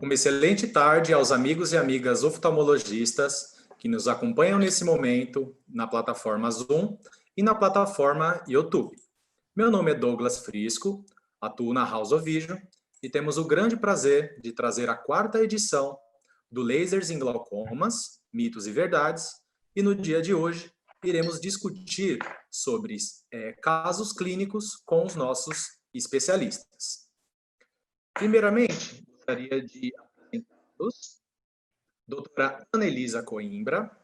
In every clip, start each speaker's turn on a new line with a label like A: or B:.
A: Uma excelente tarde aos amigos e amigas oftalmologistas que nos acompanham nesse momento na plataforma Zoom e na plataforma YouTube. Meu nome é Douglas Frisco, atuo na House of Vision e temos o grande prazer de trazer a quarta edição do Lasers em Glaucomas, Mitos e Verdades, e no dia de hoje iremos discutir sobre casos clínicos com os nossos especialistas. Primeiramente, gostaria de apresentá-los, doutora Ana Elisa Coimbra,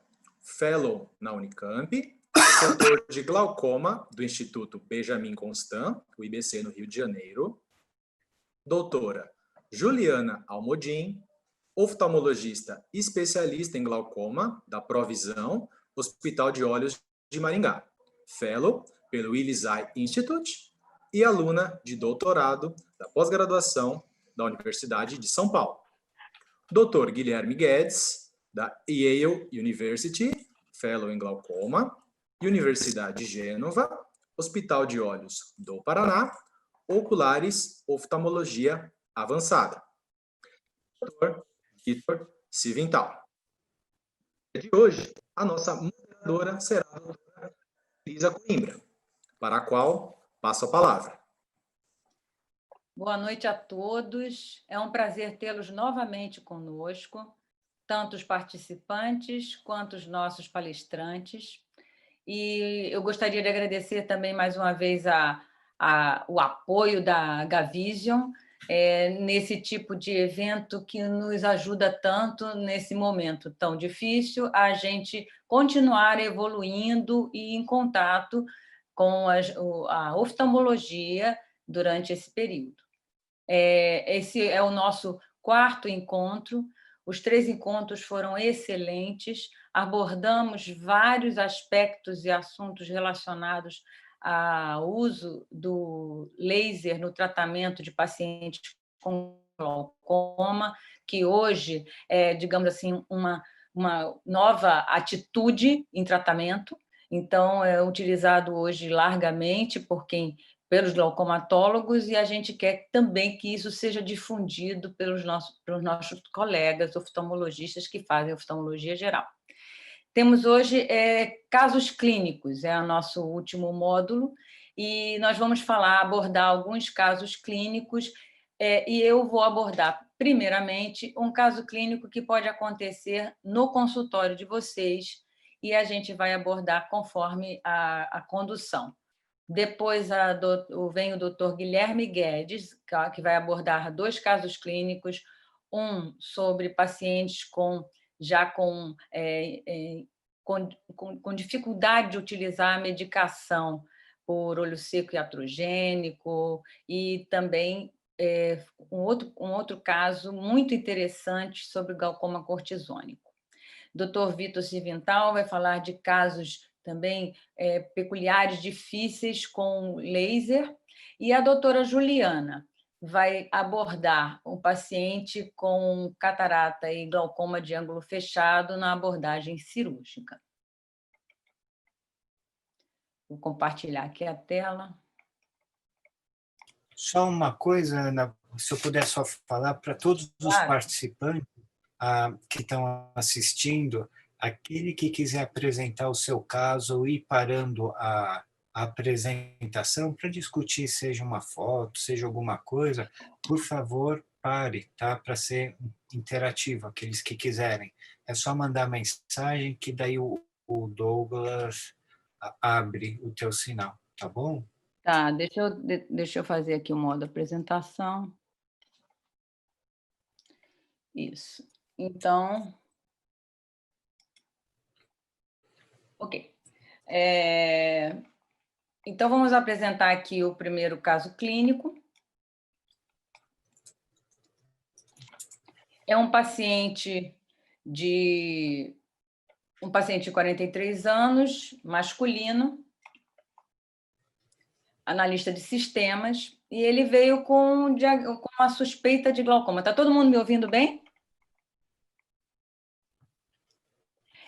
A: Fellow na Unicamp, setor de glaucoma do Instituto Benjamin Constant, o IBC no Rio de Janeiro, doutora Juliana Almodin, oftalmologista especialista em glaucoma da Provisão, Hospital de Olhos de Maringá, Fellow pelo Willis Eye Institute e aluna de doutorado da pós-graduação da Universidade de São Paulo. Dr. Guilherme Guedes, da Yale University, Fellow em Glaucoma, Universidade de Gênova, Hospital de Olhos do Paraná, Oculares, Oftalmologia Avançada. Dr. Vitor Civintal. De hoje, a nossa moderadora será a doutora Elisa Coimbra, para a qual passo a palavra.
B: Boa noite a todos. É um prazer tê-los novamente conosco, tanto os participantes quanto os nossos palestrantes. E eu gostaria de agradecer também mais uma vez o apoio da Gavision nesse tipo de evento que nos ajuda tanto nesse momento tão difícil, a gente continuar evoluindo e em contato com a oftalmologia durante esse período. Esse é o nosso quarto encontro. Os 3 encontros foram excelentes, abordamos vários aspectos e assuntos relacionados ao uso do laser no tratamento de pacientes com glaucoma, que hoje é, digamos assim, uma nova atitude em tratamento. Então, é utilizado hoje largamente pelos glaucomatólogos, e a gente quer também que isso seja difundido pelos nossos colegas oftalmologistas que fazem oftalmologia geral. Temos hoje casos clínicos, é o nosso último módulo, e nós vamos abordar alguns casos clínicos, e eu vou abordar, primeiramente, um caso clínico que pode acontecer no consultório de vocês, e a gente vai abordar conforme a condução. Depois vem o doutor Guilherme Guedes, que vai abordar 2 casos clínicos, um sobre pacientes com dificuldade de utilizar a medicação por olho seco iatrogênico, e também um outro caso muito interessante sobre glaucoma cortisônico. Dr. Vitor Civintal vai falar de casos também peculiares, difíceis com laser, e a doutora Juliana vai abordar um paciente com catarata e glaucoma de ângulo fechado na abordagem cirúrgica. Vou compartilhar aqui a tela.
C: Só uma coisa, Ana, se eu puder só falar para todos os participantes que estão assistindo, aquele que quiser apresentar o seu caso e ir parando a apresentação para discutir, seja uma foto, seja alguma coisa, por favor, pare, tá? Para ser interativo, aqueles que quiserem. É só mandar mensagem que daí o Douglas abre o teu sinal, tá bom?
B: Tá, deixa eu fazer aqui o modo apresentação. Isso. Então, ok. Então, vamos apresentar aqui o primeiro caso clínico. É um paciente de 43 anos, masculino, analista de sistemas, e ele veio com uma suspeita de glaucoma. Está todo mundo me ouvindo bem?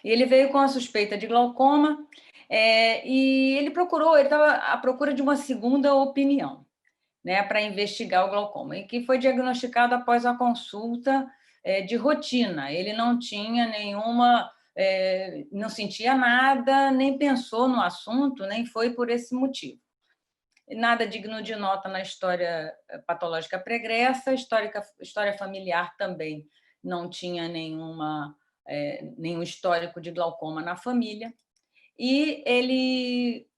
B: E ele veio com a suspeita de glaucoma, e ele estava à procura de uma segunda opinião. né, para investigar o glaucoma, e que foi diagnosticado após a consulta de rotina. Ele não tinha nenhuma, não sentia nada, nem pensou no assunto, nem foi por esse motivo. Nada digno de nota na história patológica pregressa, história familiar também não tinha nenhum histórico de glaucoma na família, e ele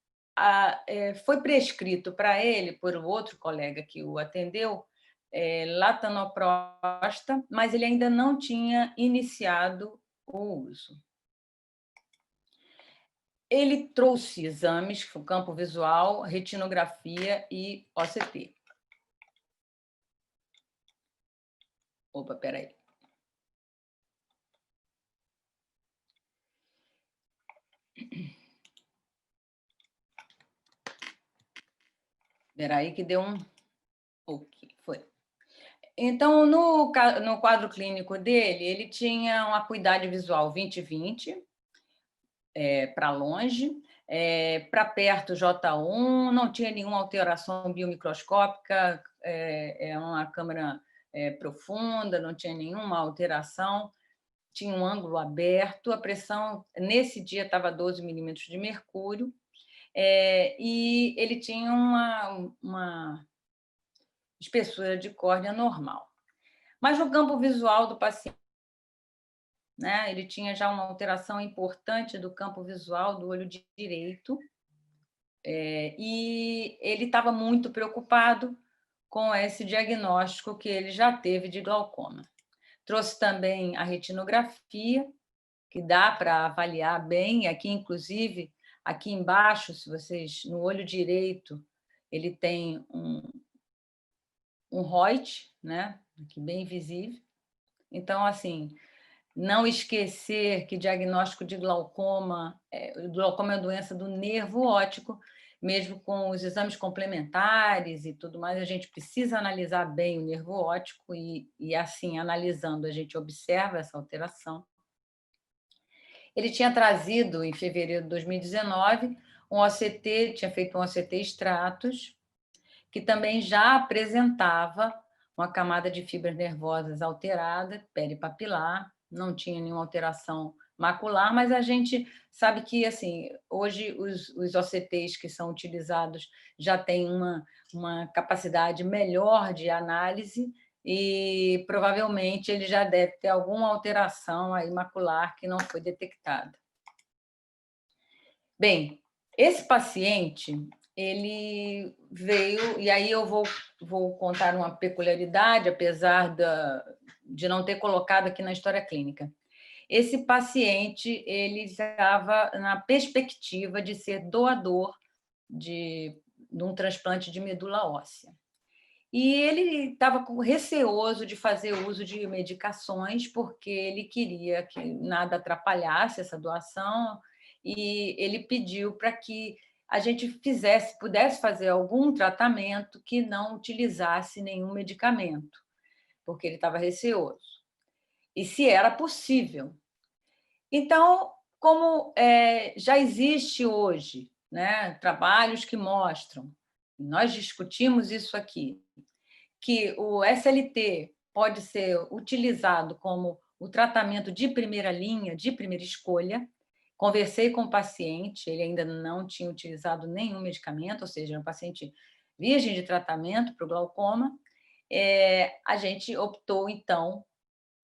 B: foi prescrito para ele, por outro colega que o atendeu, latanoprosta, mas ele ainda não tinha iniciado o uso. Ele trouxe exames, que foi campo visual, retinografia e OCT. Opa, peraí. Peraí que deu um... Ok, foi. Então, no quadro clínico dele, ele tinha uma acuidade visual 20/20, para longe, para perto J1, não tinha nenhuma alteração biomicroscópica, uma câmera profunda, não tinha nenhuma alteração, tinha um ângulo aberto, a pressão nesse dia estava 12 milímetros de mercúrio, e ele tinha uma espessura de córnea normal. Mas no campo visual do paciente, né, ele tinha já uma alteração importante do campo visual do olho direito, e ele estava muito preocupado com esse diagnóstico que ele já teve de glaucoma. Trouxe também a retinografia, que dá para avaliar bem, aqui, inclusive, aqui embaixo, se vocês, no olho direito, ele tem um Reut, né, aqui bem visível. Então, assim, não esquecer que diagnóstico de glaucoma é uma doença do nervo óptico, mesmo com os exames complementares e tudo mais, a gente precisa analisar bem o nervo óptico e assim, analisando, a gente observa essa alteração. Ele tinha trazido, em fevereiro de 2019, um OCT, tinha feito um OCT Stratus, que também já apresentava uma camada de fibras nervosas alterada, peripapilar, não tinha nenhuma alteração macular, mas a gente sabe que, assim, hoje os OCTs que são utilizados já têm uma capacidade melhor de análise e provavelmente ele já deve ter alguma alteração aí macular que não foi detectada. Bem, esse paciente, ele veio, e aí eu vou contar uma peculiaridade, apesar de não ter colocado aqui na história clínica. Esse paciente, ele estava na perspectiva de ser doador de um transplante de medula óssea. E ele estava receoso de fazer uso de medicações, porque ele queria que nada atrapalhasse essa doação, e ele pediu para que a gente pudesse fazer algum tratamento que não utilizasse nenhum medicamento, porque ele estava receoso. E se era possível. Então, como já existe hoje, né, trabalhos que mostram, nós discutimos isso aqui, que o SLT pode ser utilizado como o tratamento de primeira linha, de primeira escolha. Conversei com o paciente, ele ainda não tinha utilizado nenhum medicamento, ou seja, é um paciente virgem de tratamento para o glaucoma. A gente optou, então,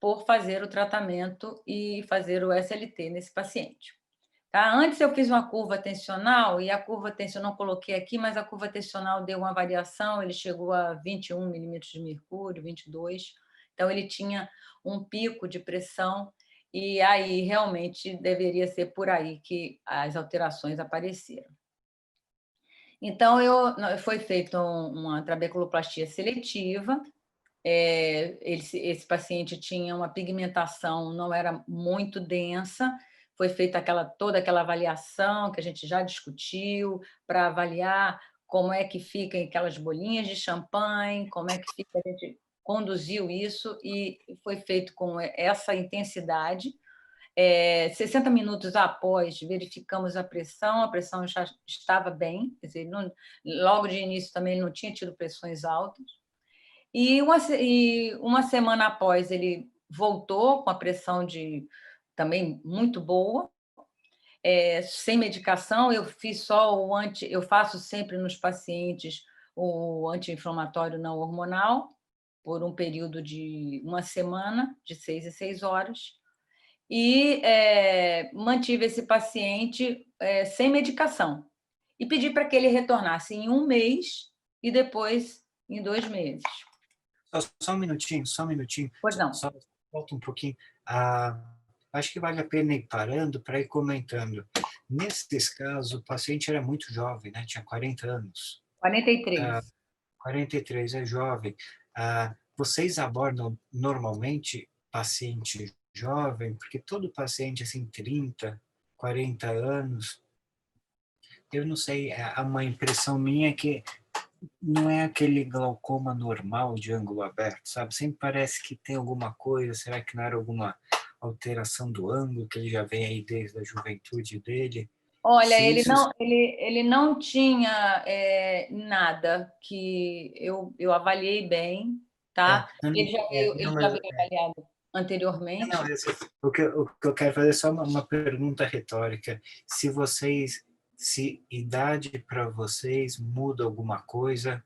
B: por fazer o tratamento e fazer o SLT nesse paciente. Tá? Antes eu fiz uma curva tensional, e a curva tensional não coloquei aqui, mas a curva tensional deu uma variação, ele chegou a 21 milímetros de mercúrio, 22, então ele tinha um pico de pressão, e aí realmente deveria ser por aí que as alterações apareceram. Então, foi feita uma trabeculoplastia seletiva, esse paciente tinha uma pigmentação, não era muito densa, foi feita toda aquela avaliação que a gente já discutiu, para avaliar como é que ficam aquelas bolinhas de champanhe, como é que fica, a gente conduziu isso e foi feito com essa intensidade. 60 minutos após, verificamos a pressão já estava bem, quer dizer, logo de início também ele não tinha tido pressões altas. E uma semana após, ele voltou com a pressão também muito boa, sem medicação. Eu faço sempre nos pacientes o anti-inflamatório não hormonal, por um período de uma semana, de 6 em 6 horas, e mantive esse paciente sem medicação. E pedi para que ele retornasse em 1 mês e depois em 2 meses.
C: Só um minutinho.
B: Pois não.
C: Só volta um pouquinho. Acho que vale a pena ir parando para ir comentando. Nesses casos, o paciente era muito jovem, né? Tinha 40 anos.
B: 43.
C: 43, é jovem. Vocês abordam normalmente paciente jovem? Porque todo paciente, assim, 30, 40 anos, eu não sei, uma impressão minha é que não é aquele glaucoma normal de ângulo aberto, sabe? Sempre parece que tem alguma coisa. Será que não era alguma alteração do ângulo, que ele já vem aí desde a juventude dele?
B: Olha, ele não tinha nada que eu avaliei bem, tá? Ele já veio avaliado anteriormente.
C: O que eu quero fazer é só uma pergunta retórica. Se idade para vocês muda alguma coisa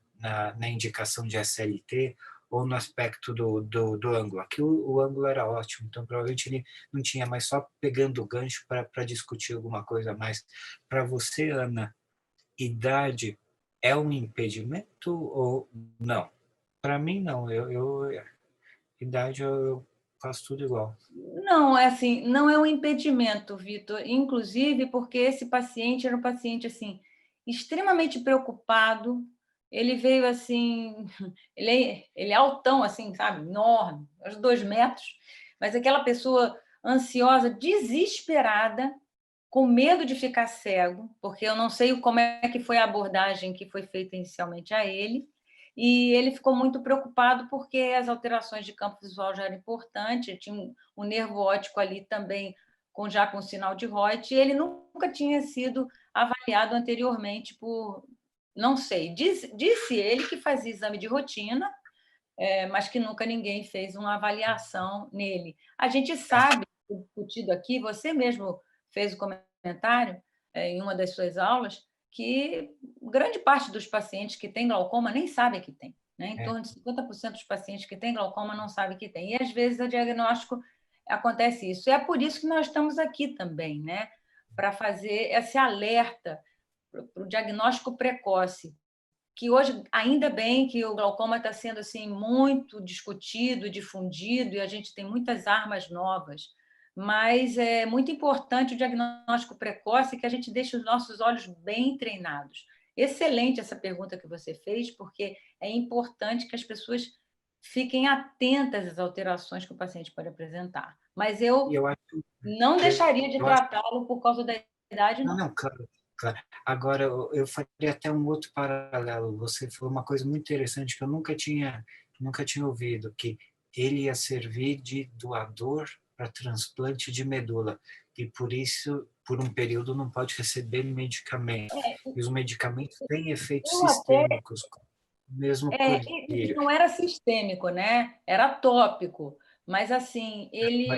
C: na indicação de SLT ou no aspecto do ângulo. Aqui o ângulo era ótimo, então provavelmente ele não tinha, mas só pegando o gancho para discutir alguma coisa a mais. Para você, Ana, idade é um impedimento ou não? Para mim, não. Idade eu faço tudo igual.
B: Não, assim, não é um impedimento, Vitor, inclusive porque esse paciente era um paciente assim extremamente preocupado. Ele veio assim, ele é altão, assim, sabe, enorme, uns 2 metros, mas aquela pessoa ansiosa, desesperada, com medo de ficar cego, porque eu não sei como é que foi a abordagem que foi feita inicialmente a ele, e ele ficou muito preocupado porque as alterações de campo visual já eram importantes, tinha um nervo óptico ali também já com sinal de Reut, e ele nunca tinha sido avaliado anteriormente por, não sei, disse ele que fazia exame de rotina, mas que nunca ninguém fez uma avaliação nele. A gente sabe, discutido aqui, você mesmo fez o comentário em uma das suas aulas, que grande parte dos pacientes que têm glaucoma nem sabe que tem. Né? Em torno de 50% dos pacientes que têm glaucoma não sabem que tem. E, às vezes, o diagnóstico acontece isso. E é por isso que nós estamos aqui também, né? Para fazer esse alerta para o diagnóstico precoce, que hoje, ainda bem que o glaucoma está sendo assim, muito discutido, difundido, e a gente tem muitas armas novas, mas é muito importante o diagnóstico precoce, que a gente deixe os nossos olhos bem treinados. Excelente essa pergunta que você fez, porque é importante que as pessoas fiquem atentas às alterações que o paciente pode apresentar. Mas eu não deixaria de tratá-lo por causa da idade, não.
C: Não, claro. Agora, eu faria até um outro paralelo. Você falou uma coisa muito interessante que eu nunca tinha ouvido, que ele ia servir de doador para transplante de medula. E por isso, por um período, não pode receber medicamento. E os medicamentos têm efeitos sistêmicos, mesmo colírio.
B: Não era sistêmico, né? Era tópico. Mas, assim, ele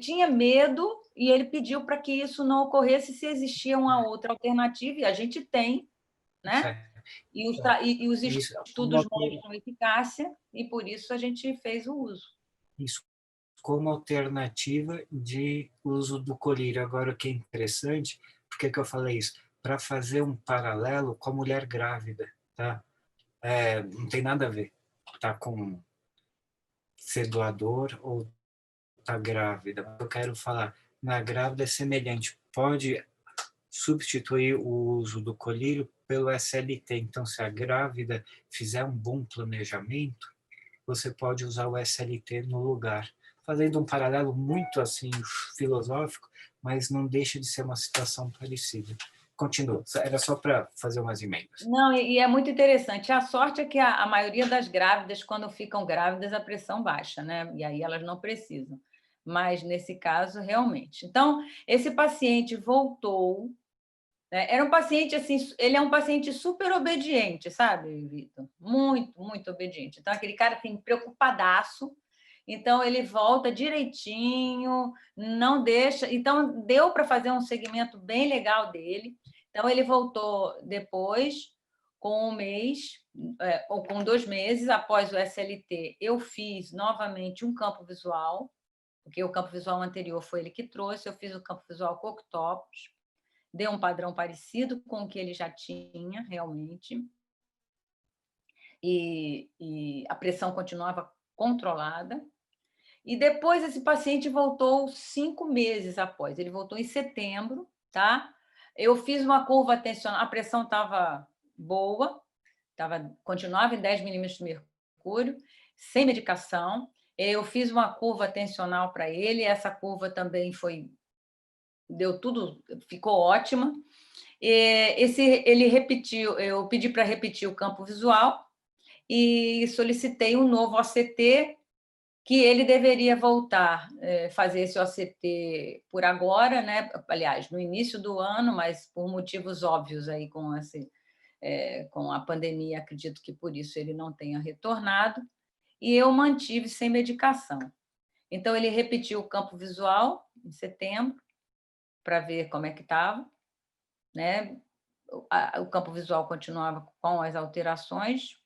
B: tinha medo e ele pediu para que isso não ocorresse se existia uma outra alternativa, e a gente tem, né? E os estudos mostram eficácia, e por isso a gente fez o uso.
C: Isso, como alternativa de uso do colírio. Agora, o que é interessante, por que eu falei isso? Para fazer um paralelo com a mulher grávida, tá? Não tem nada a ver, tá com ser doador ou tá grávida. Eu quero falar, na grávida é semelhante. Pode substituir o uso do colírio pelo SLT. Então, se a grávida fizer um bom planejamento, você pode usar o SLT no lugar. Fazendo um paralelo muito assim filosófico, mas não deixa de ser uma situação parecida. Continua. Era só para fazer umas emendas.
B: Não, e é muito interessante. A sorte é que a maioria das grávidas, quando ficam grávidas, a pressão baixa, né? E aí elas não precisam. mas nesse caso, realmente. Então, esse paciente voltou, né? Era um paciente, assim, ele é um paciente super obediente, sabe, Vitor? Muito, muito obediente. Então, aquele cara, assim, preocupadaço. Então, ele volta direitinho, não deixa... Então, deu para fazer um segmento bem legal dele. Então, ele voltou depois, com 1 mês, ou com 2 meses, após o SLT, eu fiz novamente um campo visual, porque o campo visual anterior foi ele que trouxe, eu fiz o campo visual com octópus, deu um padrão parecido com o que ele já tinha, realmente, e a pressão continuava controlada. E depois esse paciente voltou 5 meses após, ele voltou em setembro, tá? Eu fiz uma curva tensional, a pressão estava boa, continuava em 10 milímetros de mercúrio, sem medicação. Eu fiz uma curva tensional para ele, essa curva também deu tudo, ficou ótima. Ele repetiu, eu pedi para repetir o campo visual e solicitei um novo OCT, que ele deveria voltar, fazer esse OCT por agora, né? Aliás, no início do ano, mas por motivos óbvios aí com a pandemia, acredito que por isso ele não tenha retornado, e eu mantive sem medicação. Então, ele repetiu o campo visual em setembro, para ver como é que estava, né? O campo visual continuava com as alterações,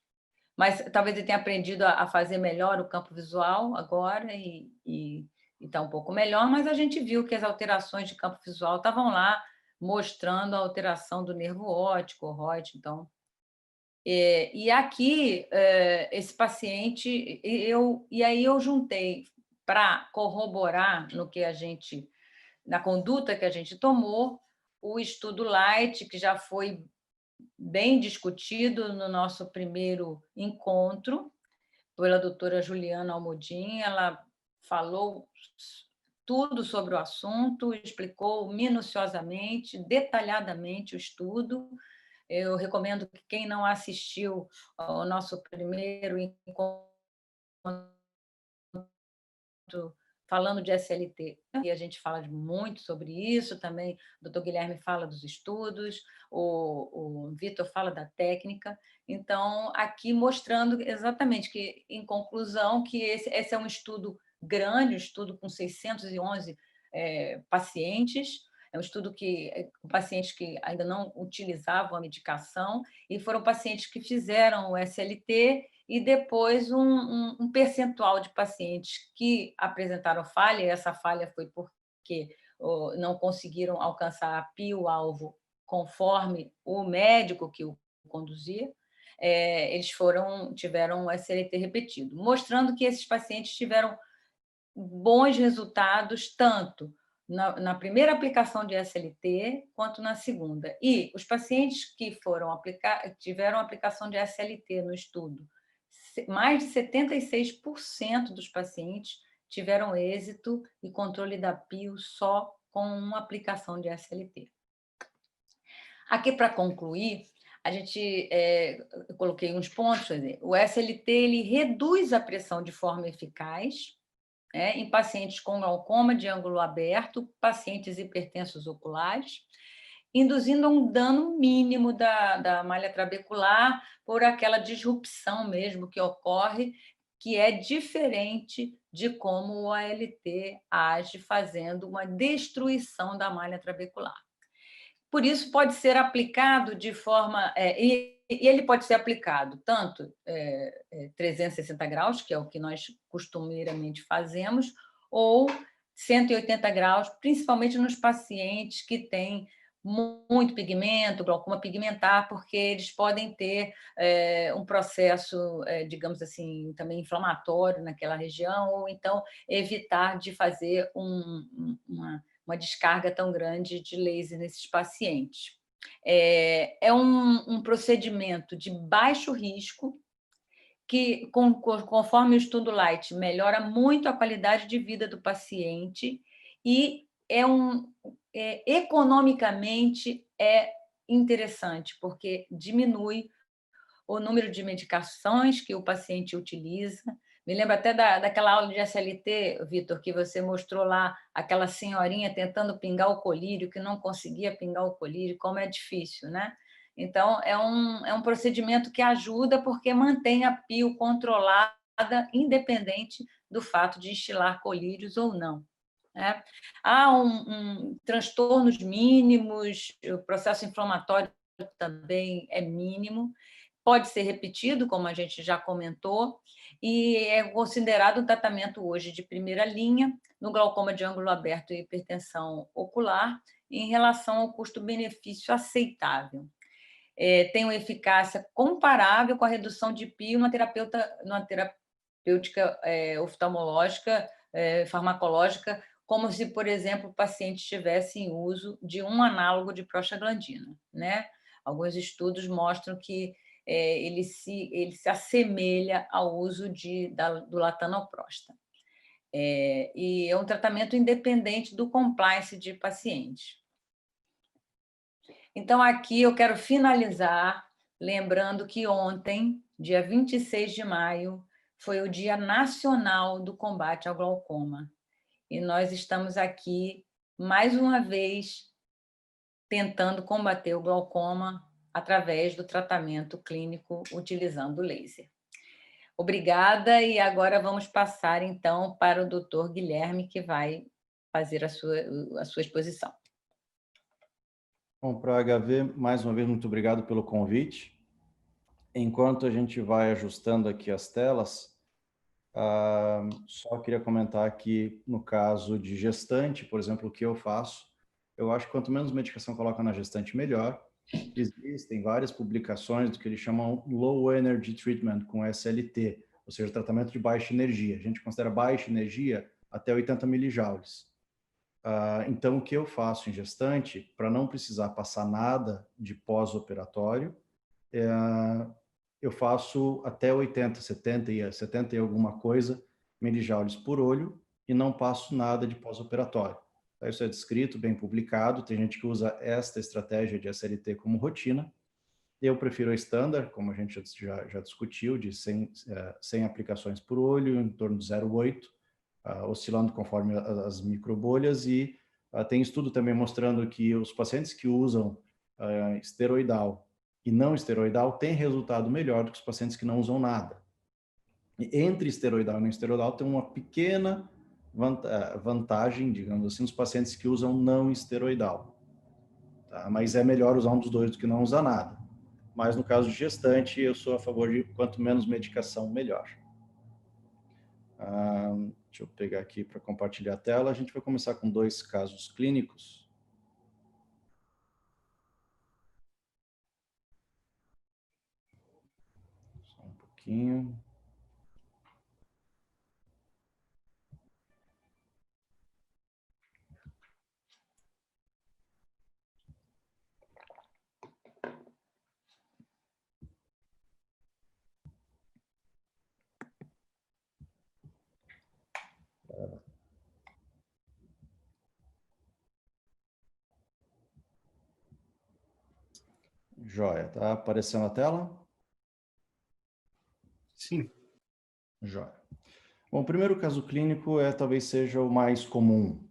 B: mas talvez ele tenha aprendido a fazer melhor o campo visual agora e está um pouco melhor, mas a gente viu que as alterações de campo visual estavam lá, mostrando a alteração do nervo óptico, o ROIT, então... E aqui, esse paciente, e aí eu juntei para corroborar na conduta que a gente tomou, o estudo Light, que já foi bem discutido no nosso primeiro encontro, pela doutora Juliana Almodin. Ela falou tudo sobre o assunto, explicou minuciosamente, detalhadamente o estudo. Eu recomendo que quem não assistiu ao nosso primeiro encontro falando de SLT, e a gente fala muito sobre isso também, o doutor Guilherme fala dos estudos, o Vitor fala da técnica, então, aqui mostrando exatamente que, em conclusão, que esse é um estudo grande, um estudo com 611 pacientes, é um estudo com pacientes que ainda não utilizavam a medicação, e foram pacientes que fizeram o SLT, e depois um percentual de pacientes que apresentaram falha, e essa falha foi porque não conseguiram alcançar a PIO-alvo conforme o médico que o conduzia, eles tiveram um SLT repetido, mostrando que esses pacientes tiveram bons resultados, tanto na primeira aplicação de SLT quanto na segunda. E os pacientes que tiveram aplicação de SLT no estudo, mais de 76% dos pacientes tiveram êxito e controle da PIO só com uma aplicação de SLT. Aqui, para concluir, eu coloquei uns pontos. O SLT ele reduz a pressão de forma eficaz, em pacientes com glaucoma de ângulo aberto, pacientes hipertensos oculares, induzindo um dano mínimo da malha trabecular por aquela disrupção mesmo que ocorre, que é diferente de como o ALT age, fazendo uma destruição da malha trabecular. Por isso, pode ser aplicado de forma... E ele pode ser aplicado tanto 360 graus, que é o que nós costumeiramente fazemos, ou 180 graus, principalmente nos pacientes que têm muito pigmento, glaucoma pigmentar, porque eles podem ter um processo, digamos assim, também inflamatório naquela região, ou então evitar de fazer uma descarga tão grande de laser nesses pacientes. É um procedimento de baixo risco, que, conforme o estudo Light, melhora muito a qualidade de vida do paciente e economicamente é interessante, porque diminui o número de medicações que o paciente utiliza, Me lembra até daquela aula de SLT, Vitor, que você mostrou lá aquela senhorinha tentando pingar o colírio, que não conseguia pingar o colírio, como é difícil, né? Então, é um procedimento que ajuda porque mantém a pio controlada, independente do fato de estilar colírios ou não. Né? Há transtornos mínimos, o processo inflamatório também é mínimo, pode ser repetido, como a gente já comentou, e é considerado um tratamento hoje de primeira linha no glaucoma de ângulo aberto e hipertensão ocular, em relação ao custo-benefício aceitável. Tem uma eficácia comparável com a redução de pio numa terapêutica oftalmológica, farmacológica, como se, por exemplo, o paciente estivesse em uso de um análogo de prostaglandina, né? Alguns estudos mostram que ele se assemelha ao uso do latanoprosta. E é um tratamento independente do compliance de pacientes. Então, aqui eu quero finalizar lembrando que ontem, dia 26 de maio, foi o Dia Nacional do Combate ao Glaucoma. E nós estamos aqui, mais uma vez, tentando combater o glaucoma através do tratamento clínico utilizando o laser. Obrigada, e agora vamos passar, então, para o doutor Guilherme, que vai fazer a sua exposição.
D: Bom, para a HV, mais uma vez, muito obrigado pelo convite. Enquanto a gente vai ajustando aqui as telas, só queria comentar que, no caso de gestante, por exemplo, o que eu faço, eu acho que quanto menos medicação coloca na gestante, melhor. Existem várias publicações do que eles chamam Low Energy Treatment, com SLT, ou seja, tratamento de baixa energia. A gente considera baixa energia até 80 milijoules. Então, o que eu faço em gestante, para não precisar passar nada de pós-operatório, eu faço até 80, 70 e alguma coisa milijoules por olho e não passo nada de pós-operatório. Isso é descrito, bem publicado, tem gente que usa esta estratégia de SLT como rotina. Eu prefiro a standard, como a gente já discutiu, de 100 aplicações por olho, em torno de 0,8, oscilando conforme as microbolhas, e tem estudo também mostrando que os pacientes que usam esteroidal e não esteroidal têm resultado melhor do que os pacientes que não usam nada. E entre esteroidal e não esteroidal tem uma pequena vantagem, digamos assim, nos pacientes que usam não esteroidal. Tá? Mas é melhor usar um dos dois do que não usar nada. Mas no caso de gestante, eu sou a favor de quanto menos medicação, melhor. Deixa eu pegar aqui para compartilhar a tela. A gente vai começar com 2 casos clínicos. Só um pouquinho. Joia, tá aparecendo a tela?
C: Sim.
D: Joia. Bom, o primeiro caso clínico talvez seja o mais comum.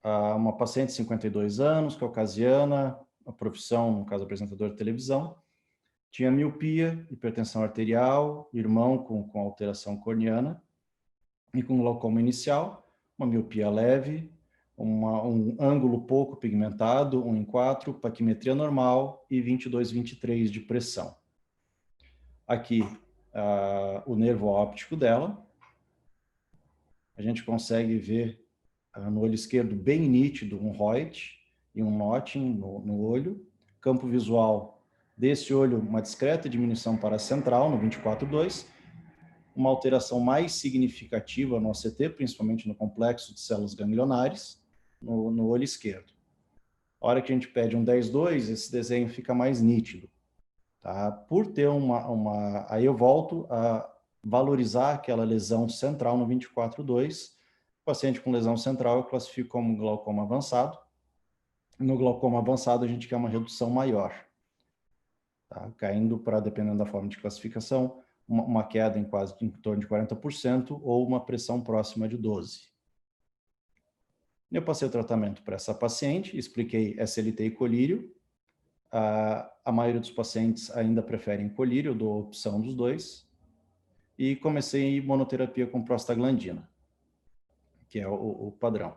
D: Uma paciente de 52 anos, caucasiana, a profissão, no caso, apresentador de televisão, tinha miopia, hipertensão arterial, irmão com alteração corneana e com glaucoma inicial, uma miopia leve, um ângulo pouco pigmentado, 1:4, paquimetria normal e 22/23 de pressão. Aqui, o nervo óptico dela. A gente consegue ver no olho esquerdo bem nítido um Reut e um notching no olho. Campo visual desse olho, uma discreta diminuição paracentral no 24/2, uma alteração mais significativa no OCT, principalmente no complexo de células ganglionares, no olho esquerdo. A hora que a gente pede um 10/2, esse desenho fica mais nítido. Tá? Por ter aí eu volto a valorizar aquela lesão central no 24/2. O paciente com lesão central eu classifico como glaucoma avançado. No glaucoma avançado a gente quer uma redução maior. Tá? Caindo para, dependendo da forma de classificação, uma queda em torno de 40% ou uma pressão próxima de 12. Eu passei o tratamento para essa paciente, expliquei SLT e colírio. A maioria dos pacientes ainda preferem colírio, eu dou a opção dos dois. E comecei monoterapia com prostaglandina, que é o padrão.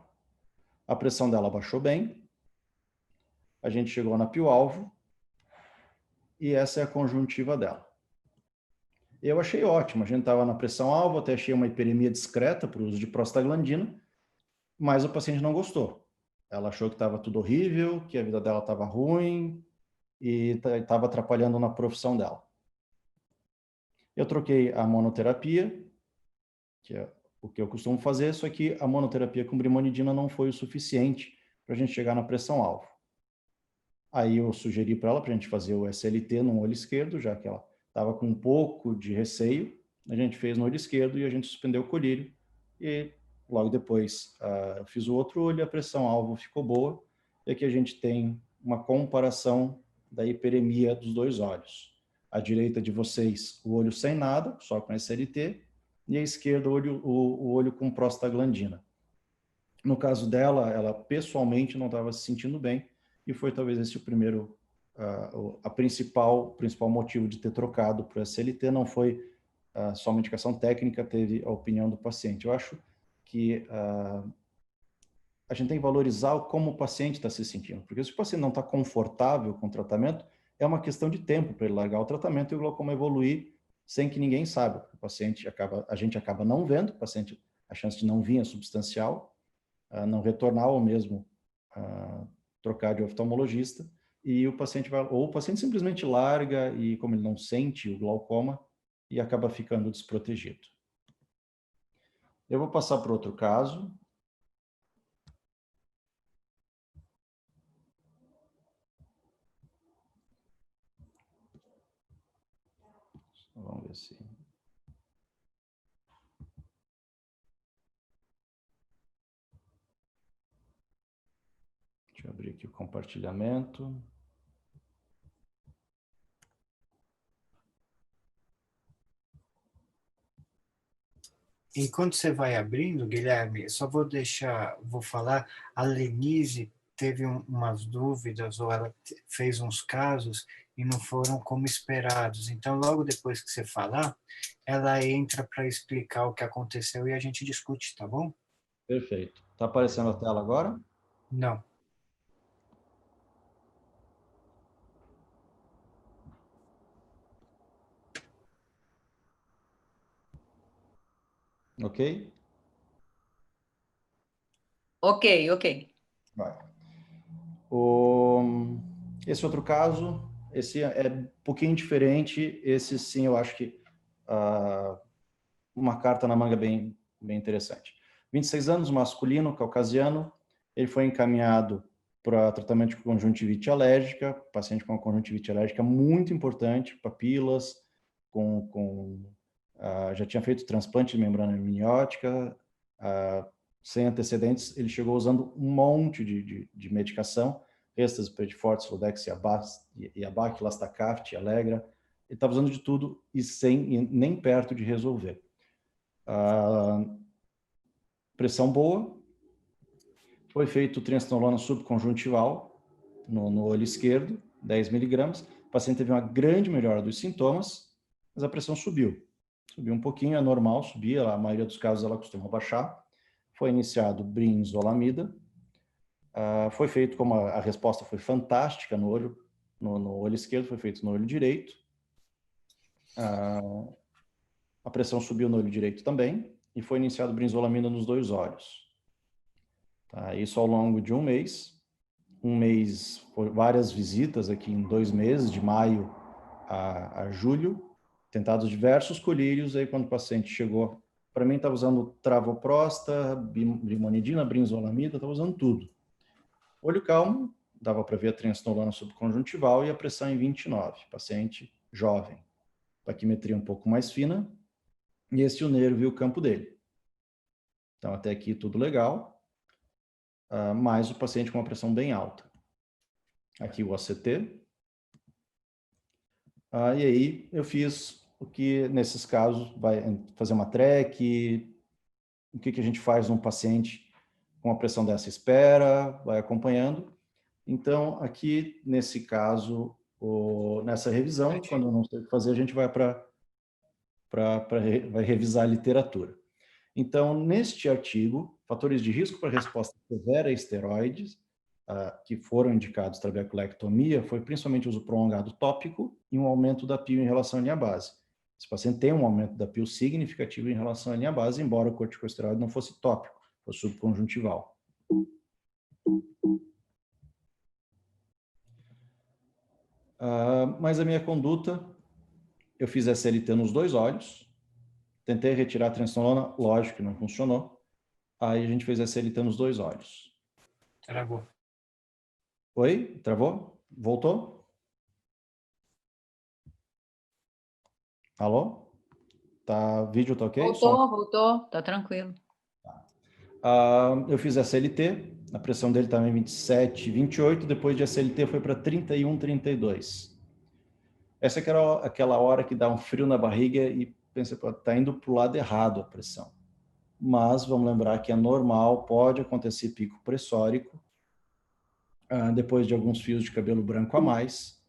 D: A pressão dela baixou bem, a gente chegou na pio-alvo, e essa é a conjuntiva dela. Eu achei ótimo, a gente estava na pressão-alvo, até achei uma hiperemia discreta para o uso de prostaglandina, mas o paciente não gostou. Ela achou que estava tudo horrível, que a vida dela estava ruim e estava atrapalhando na profissão dela. Eu troquei a monoterapia, que é o que eu costumo fazer, só que a monoterapia com brimonidina não foi o suficiente para a gente chegar na pressão-alvo. Aí eu sugeri para ela, para a gente fazer o SLT no olho esquerdo, já que ela estava com um pouco de receio. A gente fez no olho esquerdo e a gente suspendeu o colírio. E logo depois eu fiz o outro olho, a pressão-alvo ficou boa. E aqui a gente tem uma comparação da hiperemia dos dois olhos. À direita de vocês, o olho sem nada, só com SLT, e à esquerda, o olho com prostaglandina. No caso dela, ela pessoalmente não estava se sentindo bem, e foi talvez esse o primeiro, principal motivo de ter trocado para o SLT, não foi só uma indicação técnica, teve a opinião do paciente. Eu acho que a gente tem que valorizar como o paciente está se sentindo, porque se o paciente não está confortável com o tratamento, é uma questão de tempo para ele largar o tratamento e o glaucoma evoluir sem que ninguém saiba. A gente acaba não vendo, o paciente, a chance de não vir é substancial, não retornar ou mesmo trocar de oftalmologista, e o paciente simplesmente larga e, como ele não sente o glaucoma, e acaba ficando desprotegido. Eu vou passar para outro caso. Vamos ver se... Deixa eu abrir aqui o compartilhamento.
C: Enquanto você vai abrindo, Guilherme, só vou falar, a Lenise teve umas dúvidas, ou ela fez uns casos e não foram como esperados. Então, logo depois que você falar, ela entra para explicar o que aconteceu e a gente discute, tá bom?
D: Perfeito. Está aparecendo a tela agora?
C: Não.
D: Ok?
B: Ok.
D: Vai. Esse outro caso, esse é um pouquinho diferente. Esse sim, eu acho que uma carta na manga bem interessante. 26 anos, masculino, caucasiano. Ele foi encaminhado para tratamento de conjuntivite alérgica, paciente com uma conjuntivite alérgica muito importante, papilas, já tinha feito transplante de membrana amniótica, sem antecedentes. Ele chegou usando um monte de medicação, Restas, Predforte, Slodex, Iabac, Lastacaft, Allegra. Ele estava usando de tudo e nem perto de resolver. Pressão boa. Foi feito triancinolona subconjuntival no olho esquerdo, 10 miligramas. O paciente teve uma grande melhora dos sintomas, mas a pressão subiu. Subiu um pouquinho, é normal subir, a maioria dos casos ela costuma baixar. Foi iniciado brinzolamida. Foi feito, como a resposta foi fantástica no olho esquerdo, foi feito no olho direito. A pressão subiu no olho direito também, e foi iniciado brinzolamida nos dois olhos. Tá, isso ao longo de um mês, várias visitas aqui em 2 meses, de maio a julho, tentados diversos colírios. Aí quando o paciente chegou, para mim estava usando travoprosta, brimonidina, brinzolamida, estava usando tudo. Olho calmo, dava para ver a triancinolona subconjuntival e a pressão em 29, paciente jovem. Paquimetria um pouco mais fina, e esse é o nervo e o campo dele. Então até aqui tudo legal. Mas o paciente com uma pressão bem alta. Aqui o ACT. E aí eu fiz o que nesses casos vai fazer uma TREC, o que a gente faz num paciente com a pressão dessa, espera, vai acompanhando. Então, aqui, nesse caso, nessa revisão, quando não sei o que fazer, a gente vai vai revisar a literatura. Então, neste artigo, fatores de risco para resposta severa a esteroides, que foram indicados trabeculectomia, foi principalmente o uso prolongado tópico e um aumento da PIO em relação à linha base. Esse paciente tem um aumento da PIO significativo em relação à linha base, embora o corticosteroide não fosse tópico, fosse subconjuntival. Mas a minha conduta, eu fiz SLT nos 2 olhos, tentei retirar a triamcinolona, lógico que não funcionou. Aí a gente fez SLT nos 2 olhos.
C: Travou.
D: Oi? Travou? Voltou? Alô? Tá, vídeo tá ok?
B: Voltou, tá tranquilo.
D: Eu fiz SLT, a pressão dele estava em 27, 28, depois de SLT foi para 31, 32. Essa que era aquela hora que dá um frio na barriga e pensa, tá indo para o lado errado a pressão. Mas vamos lembrar que é normal, pode acontecer pico pressórico, depois de alguns fios de cabelo branco a mais.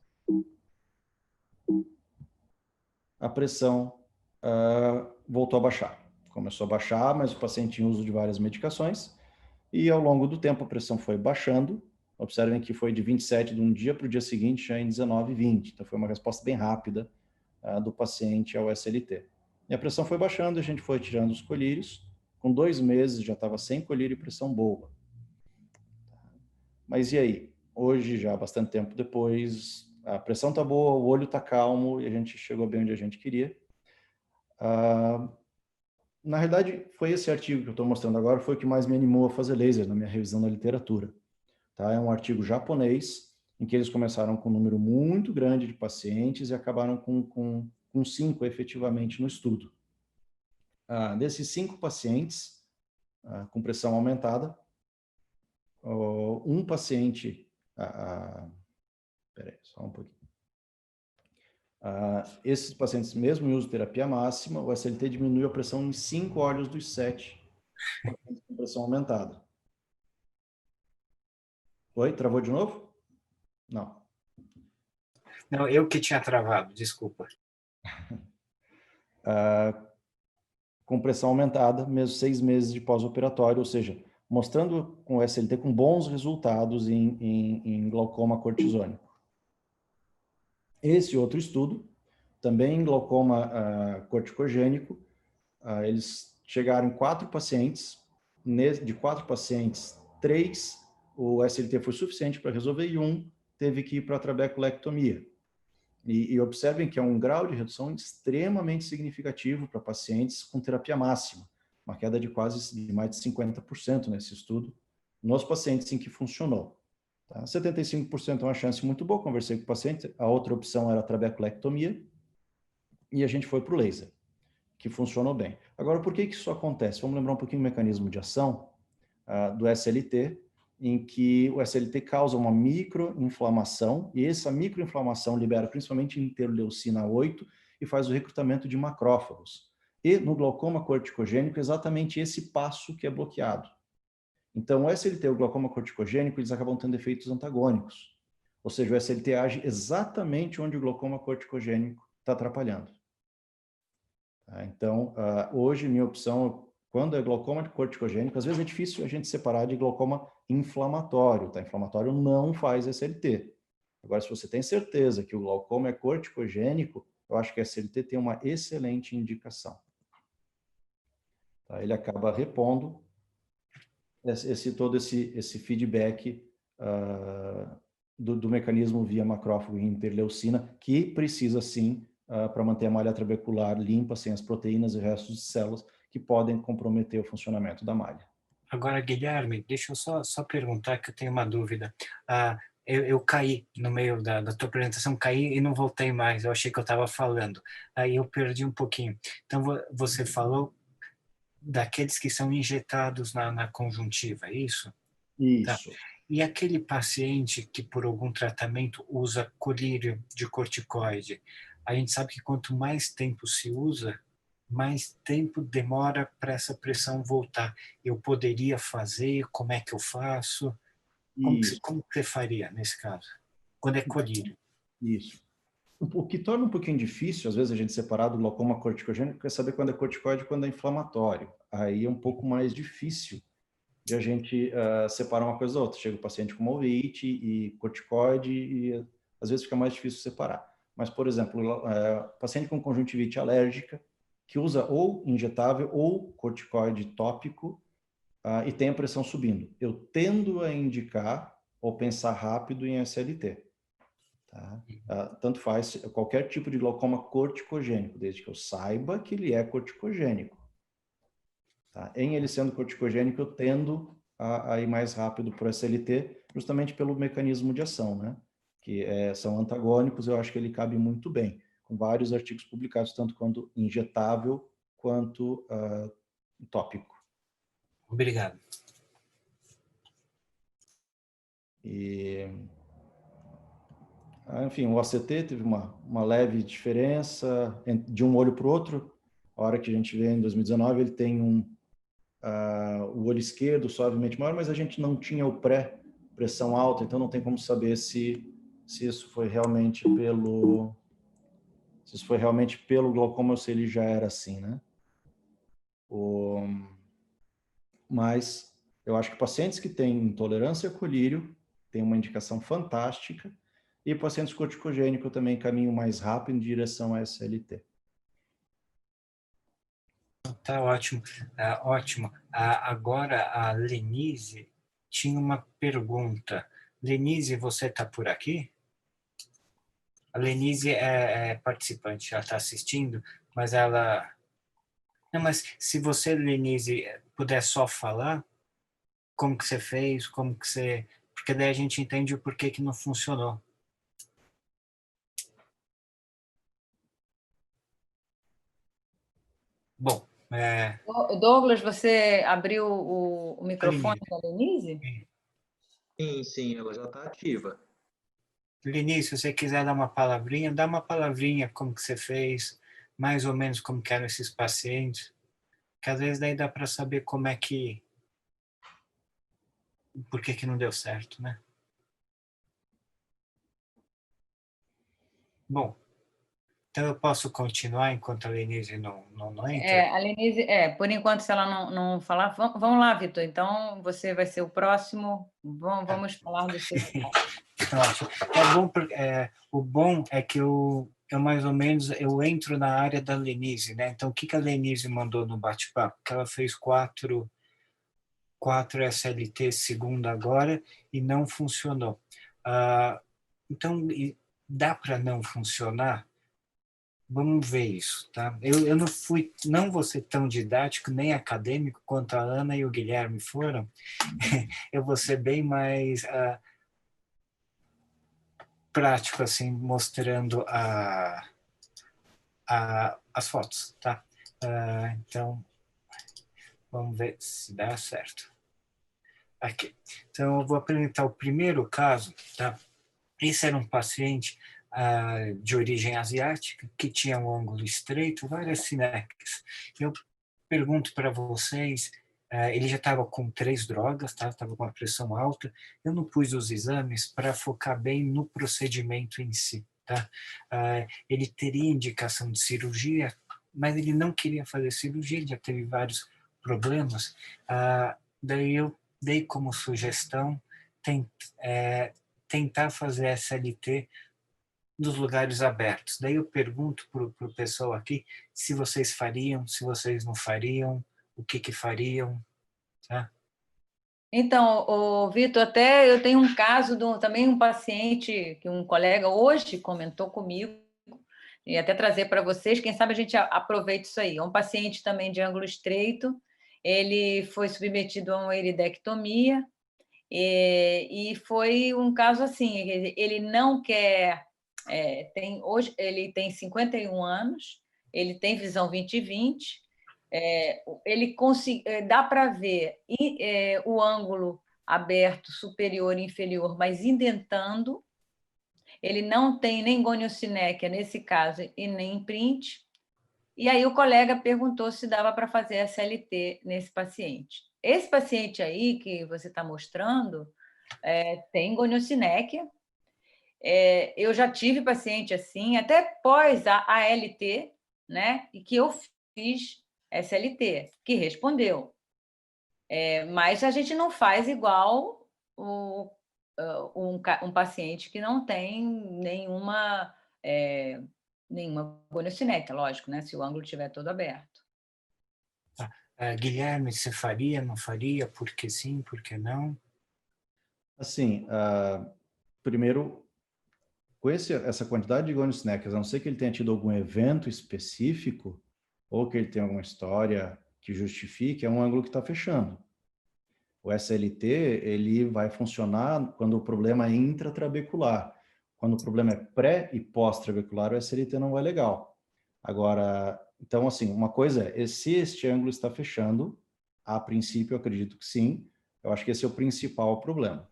D: A pressão voltou a baixar. Começou a baixar, mas o paciente tinha uso de várias medicações e ao longo do tempo a pressão foi baixando. Observem que foi de 27 de um dia para o dia seguinte já em 19, 20. Então foi uma resposta bem rápida do paciente ao SLT. E a pressão foi baixando, a gente foi tirando os colírios. Com 2 meses já estava sem colírio e pressão boa. Mas e aí? Hoje, já bastante tempo depois, a pressão está boa, o olho está calmo e a gente chegou bem onde a gente queria. Na realidade, foi esse artigo que eu estou mostrando agora, foi o que mais me animou a fazer laser na minha revisão da literatura. Tá? É um artigo japonês, em que eles começaram com um número muito grande de pacientes e acabaram com 5 efetivamente no estudo. Desses 5 pacientes com pressão aumentada, um paciente... Peraí, só um pouquinho. Esses pacientes, mesmo em uso de terapia máxima, o SLT diminuiu a pressão em 5 olhos dos 7 com pressão aumentada. Oi, travou de novo? Não.
C: Não, eu que tinha travado, desculpa.
D: Com pressão aumentada, mesmo 6 meses de pós-operatório, ou seja, mostrando com o SLT com bons resultados em glaucoma cortisônico. Esse outro estudo, também em glaucoma corticogênico, eles chegaram em 4 pacientes, de 4 pacientes, 3 o SLT foi suficiente para resolver e 1 teve que ir para a trabeculectomia. E observem que é um grau de redução extremamente significativo para pacientes com terapia máxima, uma queda de mais de 50% nesse estudo, nos pacientes em que funcionou. Tá? 75% é uma chance muito boa, conversei com o paciente, a outra opção era a trabeculectomia, e a gente foi para o laser, que funcionou bem. Agora, por que isso acontece? Vamos lembrar um pouquinho do mecanismo de ação do SLT, em que o SLT causa uma microinflamação, e essa microinflamação libera principalmente interleucina 8 e faz o recrutamento de macrófagos. E no glaucoma corticogênico, exatamente esse passo que é bloqueado. Então, o SLT e o glaucoma corticogênico, eles acabam tendo efeitos antagônicos. Ou seja, o SLT age exatamente onde o glaucoma corticogênico está atrapalhando. Então, hoje, minha opção, quando é glaucoma corticogênico, às vezes é difícil a gente separar de glaucoma inflamatório. Tá? Inflamatório não faz SLT. Agora, se você tem certeza que o glaucoma é corticogênico, eu acho que a SLT tem uma excelente indicação. Tá? Ele acaba repondo todo esse feedback do mecanismo via macrófago e interleucina, que precisa, sim, para manter a malha trabecular limpa, sem as proteínas e restos de células que podem comprometer o funcionamento da malha.
C: Agora, Guilherme, deixa eu só perguntar, que eu tenho uma dúvida. Eu caí no meio da tua apresentação, caí e não voltei mais, eu achei que eu estava falando. Aí eu perdi um pouquinho. Então, você falou daqueles que são injetados na conjuntiva, é isso?
D: Isso.
C: Tá. E aquele paciente que por algum tratamento usa colírio de corticoide, a gente sabe que quanto mais tempo se usa, mais tempo demora para essa pressão voltar. Eu poderia fazer, como é que eu faço?
D: Isso,
C: Como que você faria nesse caso? Quando é colírio?
D: isso. O que torna um pouquinho difícil, às vezes, a gente separar do glaucoma corticogênico é saber quando é corticoide e quando é inflamatório. Aí é um pouco mais difícil de a gente separar uma coisa da outra. Chega o paciente com uma uveiite e corticoide e às vezes fica mais difícil separar. Mas, por exemplo, paciente com conjuntivite alérgica que usa ou injetável ou corticoide tópico e tem a pressão subindo. Eu tendo a indicar ou pensar rápido em SLT. Tá? Tanto faz qualquer tipo de glaucoma corticogênico, desde que eu saiba que ele é corticogênico. Tá? Em ele sendo corticogênico, eu tendo a ir mais rápido para o SLT, justamente pelo mecanismo de ação, né? Que são antagônicos, eu acho que ele cabe muito bem, com vários artigos publicados, tanto quanto injetável quanto tópico.
C: Obrigado.
D: E, enfim, o ACT teve uma leve diferença de um olho para o outro. A hora que a gente vê em 2019, ele tem o olho esquerdo suavemente maior, mas a gente não tinha o pré-pressão alta, então não tem como saber se isso foi realmente pelo glaucoma ou se ele já era assim, né? Mas eu acho que pacientes que têm intolerância a colírio têm uma indicação fantástica e pacientes corticogênicos também caminham mais rápido em direção a SLT.
C: Tá ótimo, ótimo. Agora a Lenise tinha uma pergunta. Lenise, você está por aqui? A Lenise é participante, ela está assistindo, mas ela... Não, mas se você, Lenise, puder só falar como que você fez, como que você... Porque daí a gente entende o porquê que não funcionou. Bom,
B: Douglas, você abriu o
C: a
B: microfone
C: Lenise.
B: da Denise?
A: Sim, ela já está ativa.
C: Lenise, se você quiser dar uma palavrinha, dá uma palavrinha como que você fez, mais ou menos como que eram esses pacientes, que às vezes daí dá para saber como é que, por que que não deu certo, né? Bom, então eu posso continuar enquanto a Lenise não entra?
B: A Lenise, por enquanto, se ela não falar, vamos lá, Vitor. Então, você vai ser o próximo. Vamos falar do seu.
C: Ótimo. O bom é que eu mais ou menos eu entro na área da Lenise, né? Então, o que a Lenise mandou no bate-papo? Que ela fez 4 SLT segunda agora e não funcionou. Então, dá para não funcionar? Vamos ver isso, tá? Eu não vou ser tão didático nem acadêmico quanto a Ana e o Guilherme foram. Eu vou ser bem mais prático, assim, mostrando as fotos, tá? Então, vamos ver se dá certo. Aqui. Então, eu vou apresentar o primeiro caso, tá? Esse era um paciente de origem asiática que tinha um ângulo estreito, várias sinecas. Eu pergunto para vocês, ele já estava com 3 drogas, tá? Estava com uma pressão alta. Eu não pus os exames para focar bem no procedimento em si, tá? Ele teria indicação de cirurgia, mas ele não queria fazer cirurgia, ele já teve vários problemas. Daí eu dei como sugestão tentar fazer SLT nos lugares abertos. Daí eu pergunto para o pessoal aqui se vocês fariam, se vocês não fariam, o que fariam, tá?
B: Então, o Vitor, até eu tenho um caso também um paciente que um colega hoje comentou comigo e até trazer para vocês, quem sabe a gente aproveita isso aí. É um paciente também de ângulo estreito, ele foi submetido a uma iridectomia e foi um caso assim, ele não quer, hoje ele tem 51 anos, ele tem visão 20/20, ele dá para ver o ângulo aberto superior e inferior, mas indentando. ele não tem nem goniocinéquia nesse caso e nem imprint. E aí o colega perguntou se dava para fazer SLT nesse paciente. Esse paciente aí que você está mostrando tem goniocinéquia. Eu já tive paciente assim, até pós a ALT, né? E que eu fiz SLT, que respondeu. Mas a gente não faz igual um paciente que não tem nenhuma goniocinéquia, lógico, né? Se o ângulo estiver todo aberto.
C: Guilherme, você faria, não faria? Por que sim, por que não?
D: Assim, primeiro, com essa quantidade de goniocinéquias, a não ser que ele tenha tido algum evento específico, ou que ele tenha alguma história que justifique, é um ângulo que está fechando. O SLT, ele vai funcionar quando o problema é intratrabecular. Quando o problema é pré e pós-trabecular, o SLT não vai legal. Agora, então, assim, uma coisa é, se este ângulo está fechando, a princípio, eu acredito que sim, eu acho que esse é o principal problema.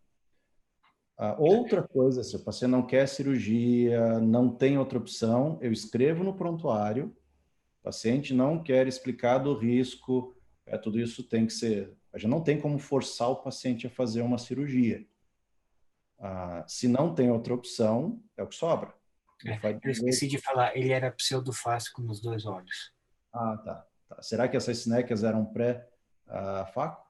D: Outra coisa, se o paciente não quer cirurgia, não tem outra opção, eu escrevo no prontuário, o paciente não quer explicar do risco, tudo isso tem que ser... A gente não tem como forçar o paciente a fazer uma cirurgia. Se não tem outra opção, é o que sobra.
C: Eu esqueci de falar, ele era pseudofásico nos 2 olhos.
D: Tá. Será que essas cinéquias eram pré-faco?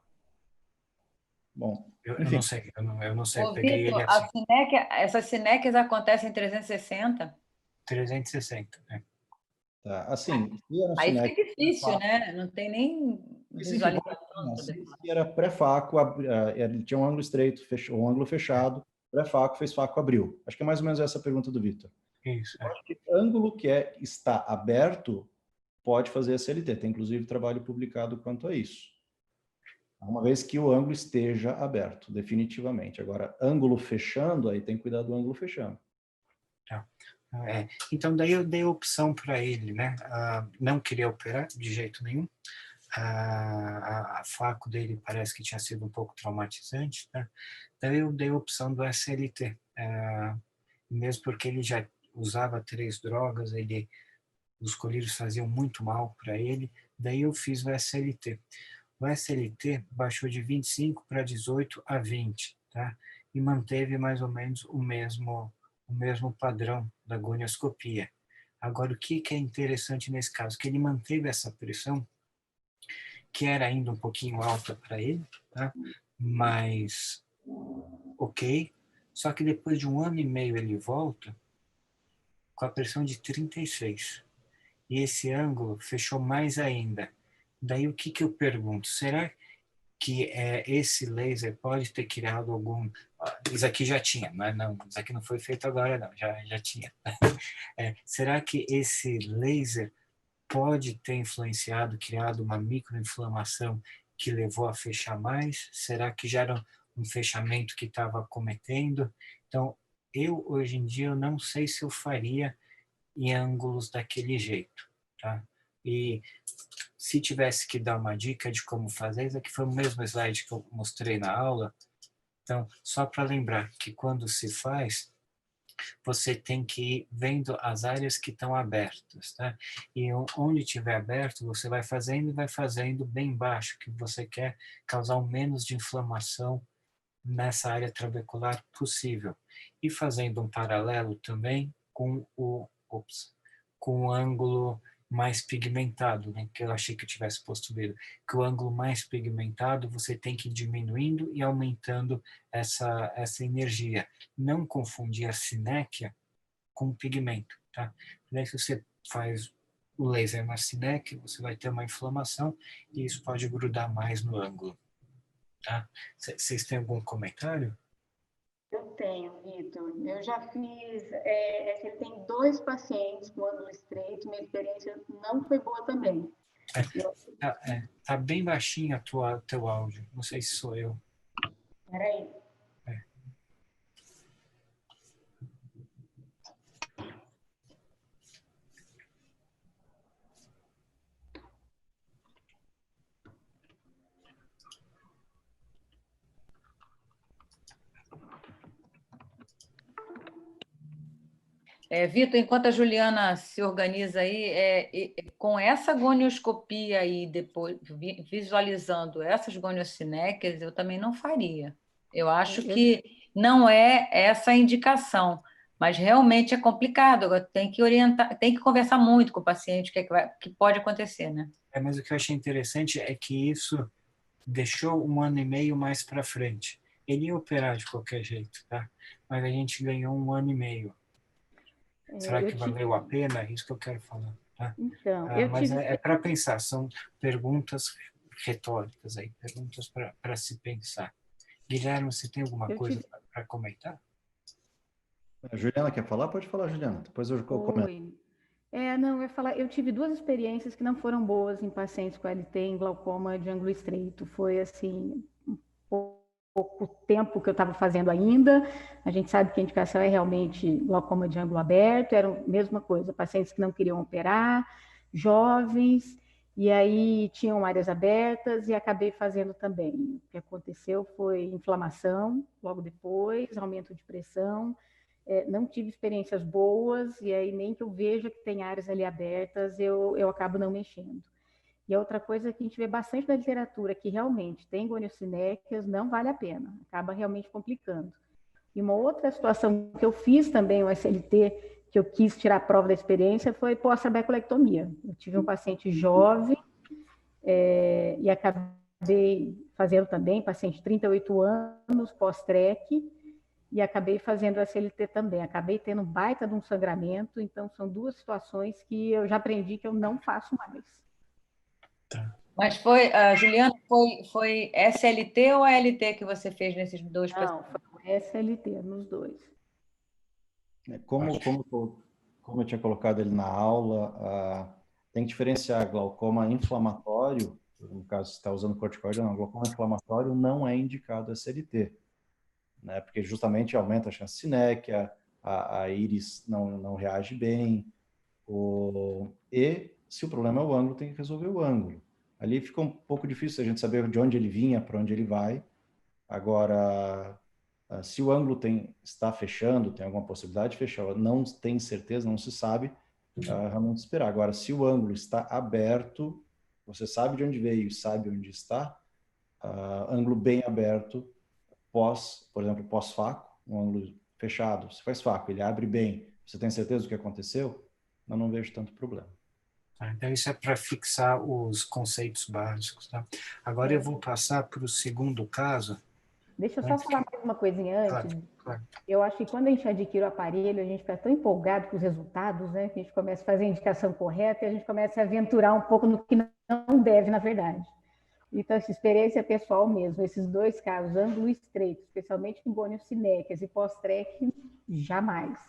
D: Bom,
C: eu não sei, eu não sei.
B: Ô,
C: Peguei
B: Vitor,
C: ele assim,
B: essas cinéquias acontecem em 360?
C: 360, né?
D: Tá. Assim, se eram
B: Aí fica
D: cinéquias
B: difícil, né? Não tem nem visualização.
D: se era pré-faco, ele tinha um ângulo estreito, um ângulo fechado, pré-faco, fez faco, abriu. Acho que é mais ou menos essa a pergunta do Vitor.
C: Isso.
D: Acho que ângulo que está aberto pode fazer SLT. Tem, inclusive, trabalho publicado quanto a isso. Uma vez que o ângulo esteja aberto, definitivamente. Agora, ângulo fechando, aí tem que cuidar do ângulo fechando.
C: Tá. Então, daí eu dei a opção para ele, né? Não queria operar de jeito nenhum. A faco dele parece que tinha sido um pouco traumatizante, né? Daí eu dei a opção do SLT. Mesmo porque ele já usava 3 drogas, os colírios faziam muito mal para ele, daí eu fiz o SLT. O SLT baixou de 25 para 18 a 20, tá? E manteve mais ou menos o mesmo padrão da gonioscopia. Agora, o que é interessante nesse caso? Que ele manteve essa pressão, que era ainda um pouquinho alta para ele, tá? Mas, ok. Só que depois de 1 ano e meio ele volta com a pressão de 36. E esse ângulo fechou mais ainda. Daí o que eu pergunto? Será que esse laser pode ter criado algum... Isso aqui já tinha, não, isso aqui não foi feito agora não, já tinha. Será que esse laser pode ter influenciado, criado uma microinflamação que levou a fechar mais? Será que já era um fechamento que estava cometendo? Então, hoje em dia, eu não sei se eu faria em ângulos daquele jeito, tá? E se tivesse que dar uma dica de como fazer, isso aqui foi o mesmo slide que eu mostrei na aula. Então, só para lembrar que quando se faz, você tem que ir vendo as áreas que estão abertas, tá? E onde estiver aberto, você vai fazendo e vai fazendo bem baixo, que você quer causar o menos de inflamação nessa área trabecular possível. E fazendo um paralelo também com com o ângulo mais pigmentado, né? Que eu achei que eu tivesse posto medo, que o ângulo mais pigmentado você tem que ir diminuindo e aumentando essa energia. Não confundir a sinéquia com pigmento, tá? Daí se você faz o laser na sinéquia, você vai ter uma inflamação e isso pode grudar mais no ângulo, tá? Vocês têm algum comentário?
E: Eu tenho, Vitor. Eu já fiz. Ele tem 2 pacientes com ângulo estreito, minha experiência não foi boa também.
C: Tá bem baixinho teu áudio, não sei se sou eu.
E: Espera aí.
B: Vitor, enquanto a Juliana se organiza aí, com essa gonioscopia aí, depois visualizando essas goniocinecas, eu também não faria. Eu acho que não é essa a indicação, mas realmente é complicado. Agora tem que orientar, tem que conversar muito com o paciente, o que pode acontecer, né?
C: Mas o que eu achei interessante é que isso deixou 1 ano e meio mais para frente. Ele ia operar de qualquer jeito, tá? Mas a gente ganhou 1 ano e meio. Será que valeu a pena? É isso que eu quero falar. Tá?
E: Então,
C: mas é para pensar, são perguntas retóricas aí, perguntas para se pensar. Guilherme, você tem alguma coisa para comentar?
D: A Juliana quer falar? Pode falar, Juliana. Depois eu comento.
E: Oi. Não, eu ia falar, eu tive 2 experiências que não foram boas em pacientes com LT em glaucoma de ângulo estreito. Foi assim, um pouco tempo que eu estava fazendo ainda. A gente sabe que a indicação é realmente glaucoma de ângulo aberto, era a mesma coisa, pacientes que não queriam operar, jovens, e aí tinham áreas abertas e acabei fazendo também. O que aconteceu foi inflamação logo depois, aumento de pressão. Não tive experiências boas, e aí nem que eu veja que tem áreas ali abertas, eu acabo não mexendo. E a outra coisa que a gente vê bastante na literatura, que realmente tem goniocinecas, não vale a pena, acaba realmente complicando. E uma outra situação que eu fiz também, o SLT, que eu quis tirar a prova da experiência, foi pós-trabeculectomia. Eu tive um paciente jovem, e acabei fazendo também, paciente de 38 anos, pós-TREC, e acabei fazendo o SLT também. Acabei tendo um baita de um sangramento, então são 2 situações que eu já aprendi que eu não faço mais.
C: Tá.
B: Mas Juliana, foi SLT ou ALT que você fez nesses 2 pacientes?
E: Não, foi SLT nos 2.
D: Como eu tinha colocado ele na aula, tem que diferenciar glaucoma inflamatório, no caso, se está usando corticoide ou não, glaucoma inflamatório não é indicado SLT, né? Porque justamente aumenta a chance de sinéquia, a íris não reage bem, e se o problema é o ângulo, tem que resolver o ângulo. Ali fica um pouco difícil a gente saber de onde ele vinha, para onde ele vai. Agora, se o ângulo está fechando, tem alguma possibilidade de fechar, não tem certeza, não se sabe, realmente esperar. Agora, se o ângulo está aberto, você sabe de onde veio e sabe onde está, ângulo bem aberto, por exemplo, pós-faco, um ângulo fechado, você faz faco, ele abre bem, você tem certeza do que aconteceu? Eu não vejo tanto problema.
C: Então, isso é para fixar os conceitos básicos. Tá? Agora eu vou passar para o segundo caso.
E: Deixa eu só falar mais uma coisinha antes.
C: Claro.
E: Eu acho que quando a gente adquire o aparelho, a gente fica tão empolgado com os resultados, né? Que a gente começa a fazer a indicação correta e a gente começa a aventurar um pouco no que não deve, na verdade. Então, essa experiência pessoal mesmo, esses 2 casos, ângulo estreito, especialmente com goniocinecas e pós-TREC, jamais.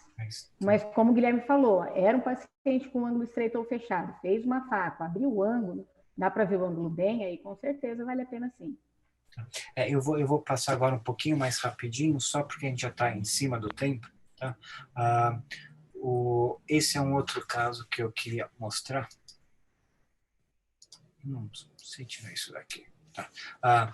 E: Mas, como o Guilherme falou, era um paciente com ângulo estreito ou fechado, fez uma faca, abriu o ângulo, dá para ver o ângulo bem, aí com certeza vale a pena sim.
C: Eu vou passar agora um pouquinho mais rapidinho, só porque a gente já está em cima do tempo. Tá? Esse é um outro caso que eu queria mostrar. Não sei tirar isso daqui. Tá?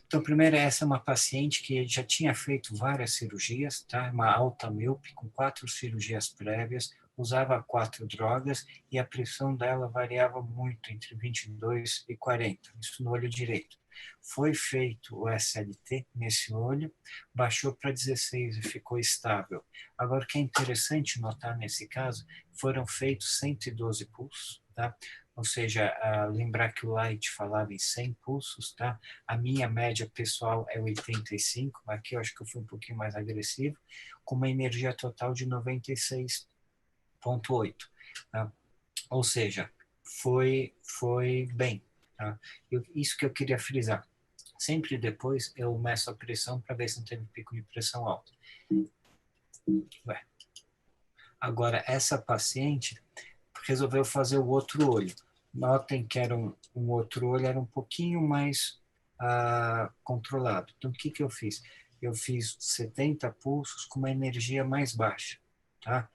C: Então, primeiro, essa é uma paciente que já tinha feito várias cirurgias, tá? Uma alta míope com 4 cirurgias prévias, usava 4 drogas e a pressão dela variava muito, entre 22 e 40, isso no olho direito. Foi feito o SLT nesse olho, baixou para 16 e ficou estável. Agora, o que é interessante notar nesse caso, foram feitos 112 pulsos, tá? Ou seja, lembrar que o Light falava em 100 pulsos, tá? A minha média pessoal é 85, aqui eu acho que eu fui um pouquinho mais agressivo, com uma energia total de 96,8. Tá? Ou seja, foi bem. Tá? Isso que eu queria frisar. Sempre depois eu meço a pressão para ver se não teve pico de pressão alta. Agora, essa paciente resolveu fazer o outro olho. Notem que era um outro olho, era um pouquinho mais controlado. Então, o que eu fiz? Eu fiz 70 pulsos com uma energia mais baixa. Tá?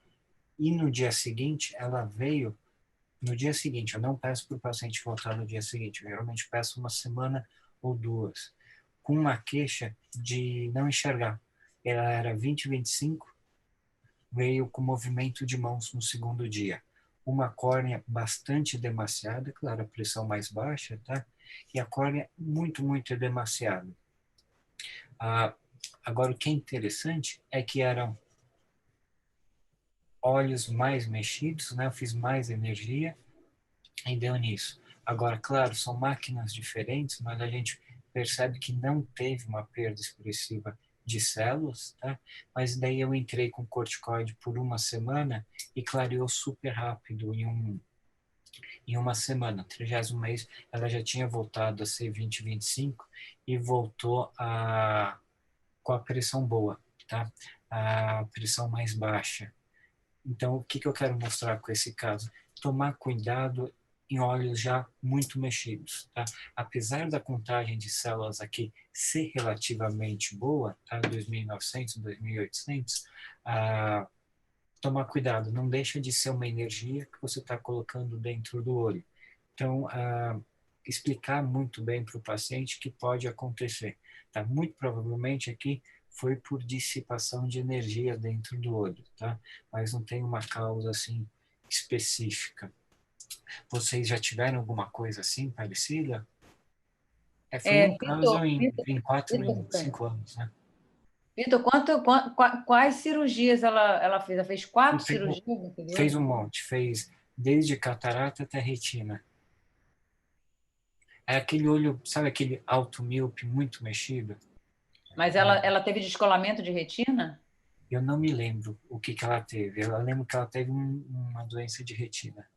C: E no dia seguinte, ela veio. No dia seguinte, eu não peço para o paciente voltar no dia seguinte, eu geralmente peço uma semana ou 2, com uma queixa de não enxergar. Ela era 20/25, veio com movimento de mãos no segundo dia. Uma córnea bastante edemaciada, claro, a pressão mais baixa, tá? E a córnea muito, muito edemaciada. Agora, o que é interessante é que eram olhos mais mexidos, né? Eu fiz mais energia e deu nisso. Agora, claro, são máquinas diferentes, mas a gente percebe que não teve uma perda expressiva de células, tá? Mas daí eu entrei com corticoide por uma semana e clareou super rápido em uma semana. No 30º mês, ela já tinha voltado a ser 20, 25 e voltou com a pressão boa, tá? A pressão mais baixa. Então, o que eu quero mostrar com esse caso? Tomar cuidado em olhos já muito mexidos, tá? Apesar da contagem de células aqui ser relativamente boa, tá? 2.900, 2.800, tomar cuidado, não deixa de ser uma energia que você está colocando dentro do olho. Então, explicar muito bem para o paciente que pode acontecer, tá? Muito provavelmente aqui foi por dissipação de energia dentro do olho, tá? Mas não tem uma causa assim específica. Vocês já tiveram alguma coisa assim parecida? Foi um caso em 5 anos, né?
B: Vitor, quais cirurgias ela fez? Ela fez 4 cirurgias naquele
C: Fez
B: olho?
C: um monte, fez desde catarata até retina. É aquele olho, sabe aquele alto míope muito mexido?
B: Mas ela teve descolamento de retina?
C: Eu não me lembro o que ela teve. Eu lembro que ela teve uma doença de retina.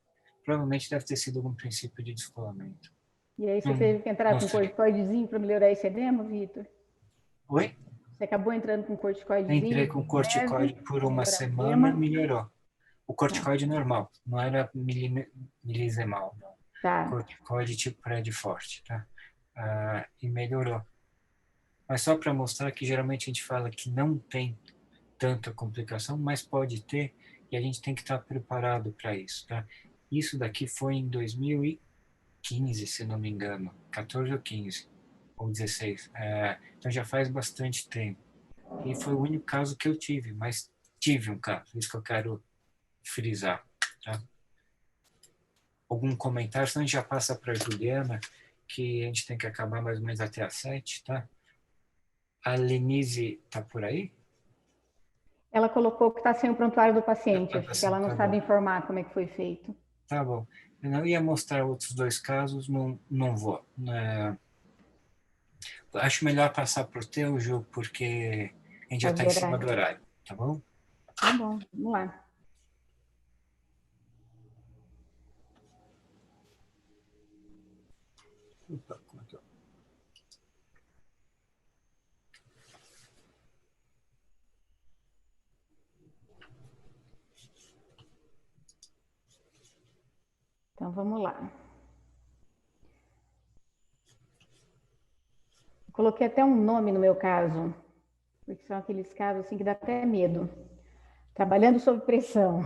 C: Provavelmente deve ter sido algum princípio de descolamento.
E: E aí você teve que entrar com corticoidezinho para melhorar esse edema, Vitor?
C: Oi?
E: Você acabou entrando com corticoidezinho?
C: Entrei com corticoide por uma semana, melhorou. O corticoide normal, não era milisemal, não.
E: Tá.
C: Corticoide tipo forte, tá? E melhorou. Mas só para mostrar que geralmente a gente fala que não tem tanta complicação, mas pode ter, e a gente tem que estar preparado para isso, tá? Isso daqui foi em 2015, se não me engano, 14 ou 15, ou 16. Então já faz bastante tempo. E foi o único caso que eu tive, mas tive um caso, isso que eu quero frisar, tá? Algum comentário, senão a gente já passa para a Juliana, que a gente tem que acabar mais ou menos até às 7, tá? A Lenise tá por aí?
E: Ela colocou que está sem o prontuário do paciente, acho que ela não sabe informar como é que foi feito.
C: Tá bom. Eu não ia mostrar outros 2 casos, não vou. Acho melhor passar para o teu, Ju, porque a gente já está em cima do horário, tá bom?
E: Tá bom, vamos lá.
C: Opa, como é que eu...
E: Então, vamos lá. Coloquei até um nome no meu caso, porque são aqueles casos assim que dá até medo. Trabalhando sob pressão.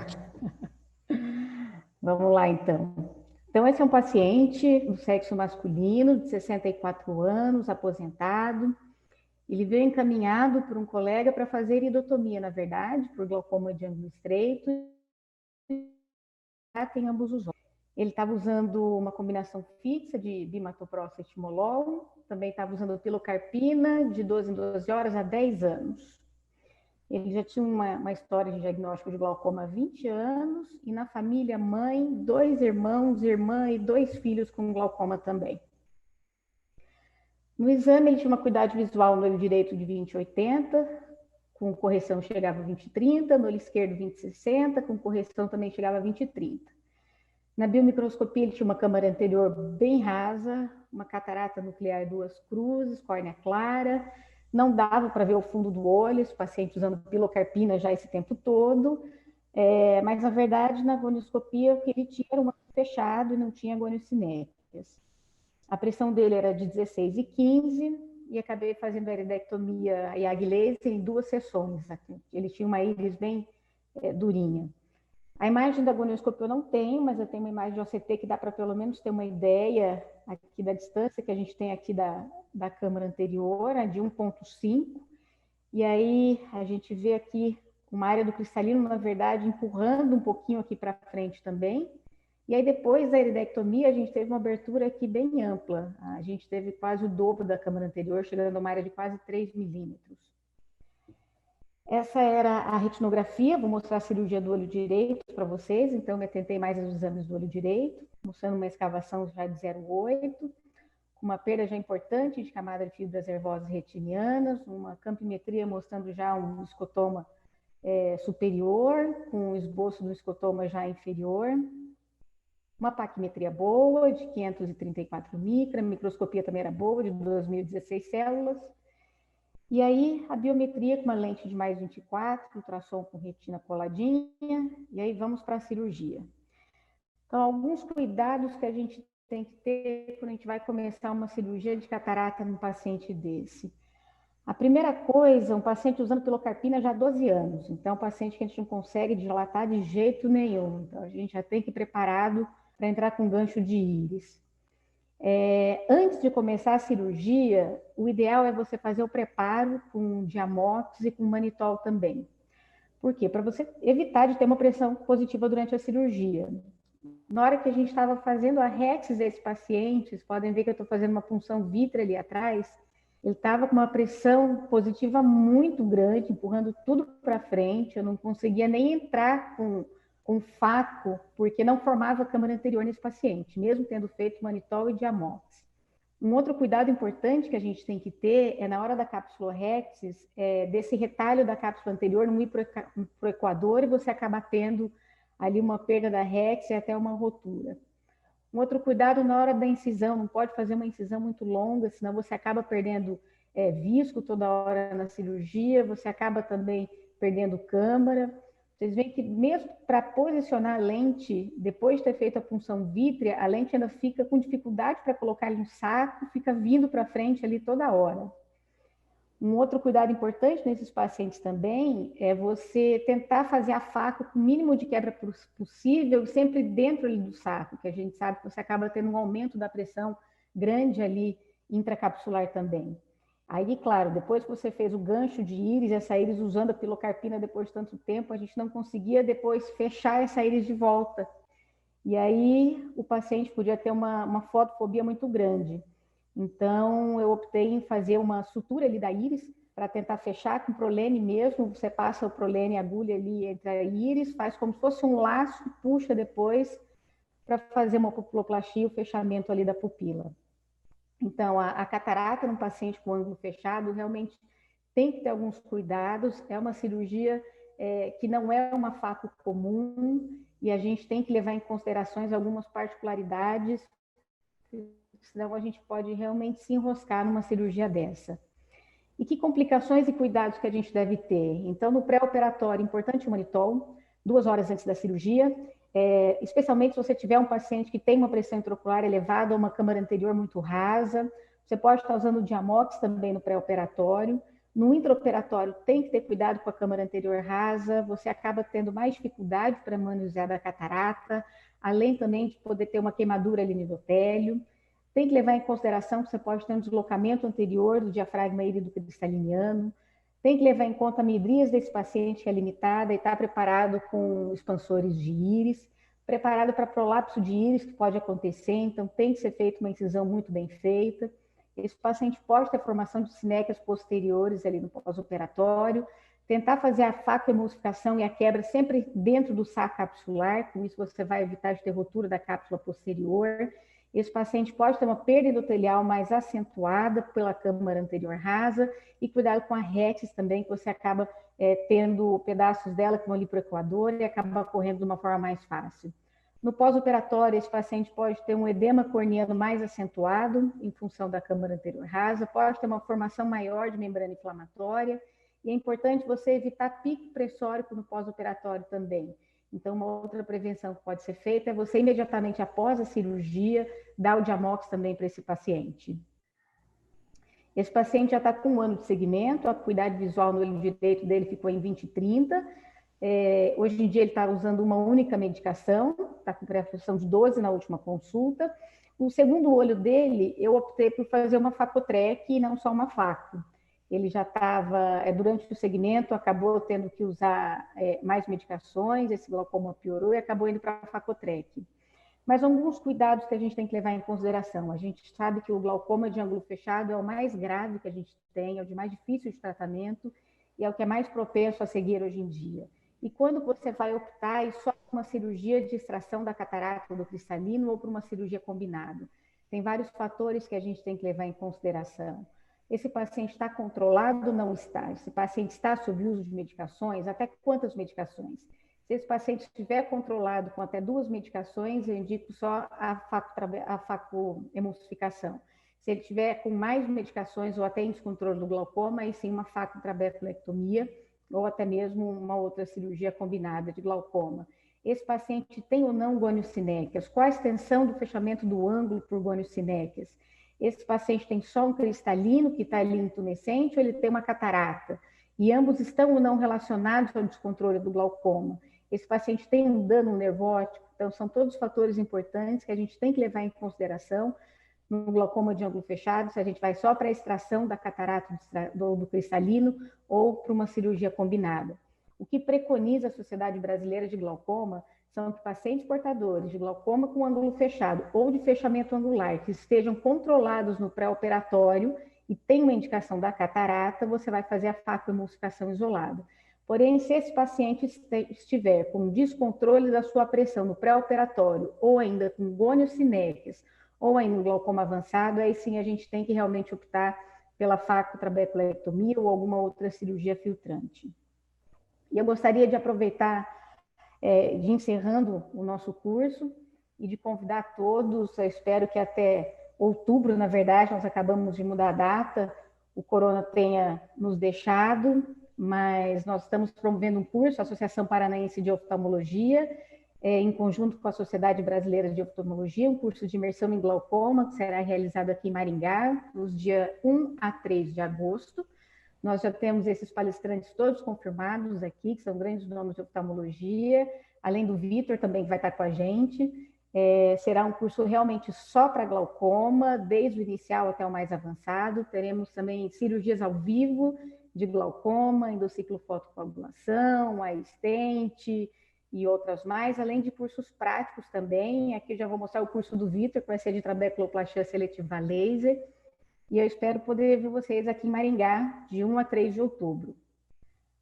E: Vamos lá, então. Então, esse é um paciente do sexo masculino, de 64 anos, aposentado. Ele veio encaminhado por um colega para fazer iridotomia, na verdade, por glaucoma de ângulo estreito. Tem ambos os olhos. Ele estava usando uma combinação fixa de bimatoprost e timolol, também estava usando pilocarpina de 12 em 12 horas há 10 anos. Ele já tinha uma história de diagnóstico de glaucoma há 20 anos e na família mãe, 2 irmãos, irmã e 2 filhos com glaucoma também. No exame ele tinha uma acuidade visual no olho direito de 20/80, com correção chegava a 20/30, no olho esquerdo 20/60, com correção também chegava a 20/30. Na biomicroscopia ele tinha uma câmara anterior bem rasa, uma catarata nuclear 2 cruzes, córnea clara, não dava para ver o fundo do olho, esse paciente usando pilocarpina já esse tempo todo, mas na verdade na gonioscopia o que ele tinha era um fechado e não tinha goniocinéticas. A pressão dele era de 16/15 e acabei fazendo a iridectomia IAG laser em 2 sessões. Ele tinha uma íris bem durinha. A imagem da gonioscopia eu não tenho, mas eu tenho uma imagem de OCT que dá para pelo menos ter uma ideia aqui da distância que a gente tem aqui da câmara anterior, a de 1,5. E aí a gente vê aqui uma área do cristalino, na verdade, empurrando um pouquinho aqui para frente também. E aí, depois da iridectomia, a gente teve uma abertura aqui bem ampla. A gente teve quase o dobro da câmara anterior, chegando a uma área de quase 3 milímetros. Essa era a retinografia, vou mostrar a cirurgia do olho direito para vocês, então me atentei mais aos exames do olho direito, mostrando uma escavação já de 0,8, uma perda já importante de camada de fibras nervosas retinianas, uma campimetria mostrando já um escotoma superior, com o esboço do escotoma já inferior, uma paquimetria boa, de 534 micra, a microscopia também era boa, de 2.016 células, e aí a biometria com uma lente de mais 24, ultrassom com retina coladinha, e aí vamos para a cirurgia. Então, alguns cuidados que a gente tem que ter quando a gente vai começar uma cirurgia de catarata num paciente desse. A primeira coisa, um paciente usando pilocarpina já há 12 anos, então é um paciente que a gente não consegue dilatar de jeito nenhum, então a gente já tem que ir preparado para entrar com gancho de íris. Antes de começar a cirurgia, o ideal é você fazer o preparo com Diamox e com Manitol também. Por quê? Para você evitar de ter uma pressão positiva durante a cirurgia. Na hora que a gente estava fazendo a Rex desses pacientes, podem ver que eu estou fazendo uma punção vítrea ali atrás, ele estava com uma pressão positiva muito grande, empurrando tudo para frente, eu não conseguia nem entrar com faco, porque não formava a câmara anterior nesse paciente, mesmo tendo feito Manitol e Diamox. Um outro cuidado importante que a gente tem que ter é na hora da capsulorhexis, desse retalho da cápsula anterior não ir para o equador e você acaba tendo ali uma perda da rex e até uma rotura. Um outro cuidado na hora da incisão, não pode fazer uma incisão muito longa, senão você acaba perdendo visco toda hora na cirurgia, você acaba também perdendo câmara. Vocês veem que mesmo para posicionar a lente, depois de ter feito a punção vítrea, a lente ainda fica com dificuldade para colocar ali no saco, fica vindo para frente ali toda hora. Um outro cuidado importante nesses pacientes também é você tentar fazer a faca com o mínimo de quebra possível, sempre dentro ali do saco, que a gente sabe que você acaba tendo um aumento da pressão grande ali intracapsular também. Aí, claro, depois que você fez o gancho de íris, essa íris usando a pilocarpina depois de tanto tempo, a gente não conseguia depois fechar essa íris de volta. E aí o paciente podia ter uma fotofobia muito grande. Então, eu optei em fazer uma sutura ali da íris, para tentar fechar com prolene mesmo. Você passa o prolene, a agulha ali entre a íris, faz como se fosse um laço, puxa depois, para fazer uma pupiloplastia, o fechamento ali da pupila. Então, a catarata num paciente com ângulo fechado realmente tem que ter alguns cuidados. É uma cirurgia que não é uma faco comum e a gente tem que levar em considerações algumas particularidades, senão a gente pode realmente se enroscar numa cirurgia dessa. E que complicações e cuidados que a gente deve ter? Então, no pré-operatório, importante o Manitol, 2 horas antes da cirurgia, especialmente se você tiver um paciente que tem uma pressão intraocular elevada ou uma câmara anterior muito rasa. Você pode estar usando o Diamox também no pré-operatório. No intraoperatório, tem que ter cuidado com a câmara anterior rasa, você acaba tendo mais dificuldade para manusear a catarata, além também de poder ter uma queimadura ali no endotélio. Tem que levar em consideração que você pode ter um deslocamento anterior do diafragma írido cristaliniano. Tem que levar em conta a midríase desse paciente que é limitada e está preparado com expansores de íris, preparado para prolapso de íris que pode acontecer, então tem que ser feita uma incisão muito bem feita. Esse paciente pode ter formação de sinéquias posteriores ali no pós-operatório, tentar fazer a facoemulsificação e a quebra sempre dentro do saco capsular, com isso você vai evitar de ter rotura da cápsula posterior. Esse paciente pode ter uma perda endotelial mais acentuada pela câmara anterior rasa e cuidado com a retis também, que você acaba tendo pedaços dela que vão ali para o equador e acaba correndo de uma forma mais fácil. No pós-operatório, esse paciente pode ter um edema corneano mais acentuado em função da câmara anterior rasa, pode ter uma formação maior de membrana inflamatória e é importante você evitar pico pressórico no pós-operatório também. Então, uma outra prevenção que pode ser feita é você, imediatamente após a cirurgia, dar o Diamox também para esse paciente. Esse paciente já está com 1 ano de segmento, a acuidade visual no olho direito dele ficou em 20/30. Hoje em dia ele está usando uma única medicação, está com prescrição de 12 na última consulta. O segundo olho dele, eu optei por fazer uma facotrec e não só uma faco. ele já estava, durante o segmento, acabou tendo que usar mais medicações, esse glaucoma piorou e acabou indo para a Facotrec. Mas alguns cuidados que a gente tem que levar em consideração. A gente sabe que o glaucoma de ângulo fechado é o mais grave que a gente tem, é o de mais difícil de tratamento e é o que é mais propenso a seguir hoje em dia. E quando você vai optar só por uma cirurgia de extração da catarata ou do cristalino ou por uma cirurgia combinada, tem vários fatores que a gente tem que levar em consideração. Esse paciente está controlado ou não está? Esse paciente está sob uso de medicações? Até quantas medicações? Se esse paciente estiver controlado com até 2 medicações, eu indico só a facoemulsificação. Se ele tiver com mais medicações ou até em descontrole do glaucoma, aí sim uma facotrabeculectomia ou até mesmo uma outra cirurgia combinada de glaucoma. Esse paciente tem ou não goniocinéquias? Qual a extensão do fechamento do ângulo por goniocinéquias? Esse paciente tem só um cristalino que está ali intumescente ou ele tem uma catarata? E ambos estão ou não relacionados ao descontrole do glaucoma? Esse paciente tem um dano nervótico? Então, são todos fatores importantes que a gente tem que levar em consideração no glaucoma de ângulo fechado, se a gente vai só para a extração da catarata do cristalino ou para uma cirurgia combinada. O que preconiza a Sociedade Brasileira de Glaucoma são que pacientes portadores de glaucoma com ângulo fechado ou de fechamento angular que estejam controlados no pré-operatório e tem uma indicação da catarata, você vai fazer a facoemulsificação isolada. Porém, se esse paciente estiver com descontrole da sua pressão no pré-operatório ou ainda com goniocinéquias ou ainda um glaucoma avançado, aí sim a gente tem que realmente optar pela facotrabeculectomia ou alguma outra cirurgia filtrante. E eu gostaria de aproveitar, de encerrando o nosso curso e de convidar todos, eu espero que até outubro, na verdade, nós acabamos de mudar a data, o corona tenha nos deixado, mas nós estamos promovendo um curso, a Associação Paranaense de Oftalmologia, em conjunto com a Sociedade Brasileira de Oftalmologia, um curso de imersão em glaucoma, que será realizado aqui em Maringá, nos dias 1 a 3 de agosto. Nós já temos esses palestrantes todos confirmados aqui, que são grandes nomes de oftalmologia, além do Vitor também, que vai estar com a gente. Será um curso realmente só para glaucoma, desde o inicial até o mais avançado. Teremos também cirurgias ao vivo de glaucoma, endociclofotocoagulação, a stent e outras mais, além de cursos práticos também. Aqui já vou mostrar o curso do Vitor, que vai ser de trabeculoplastia seletiva a laser. E eu espero poder ver vocês aqui em Maringá, de 1 a 3 de outubro.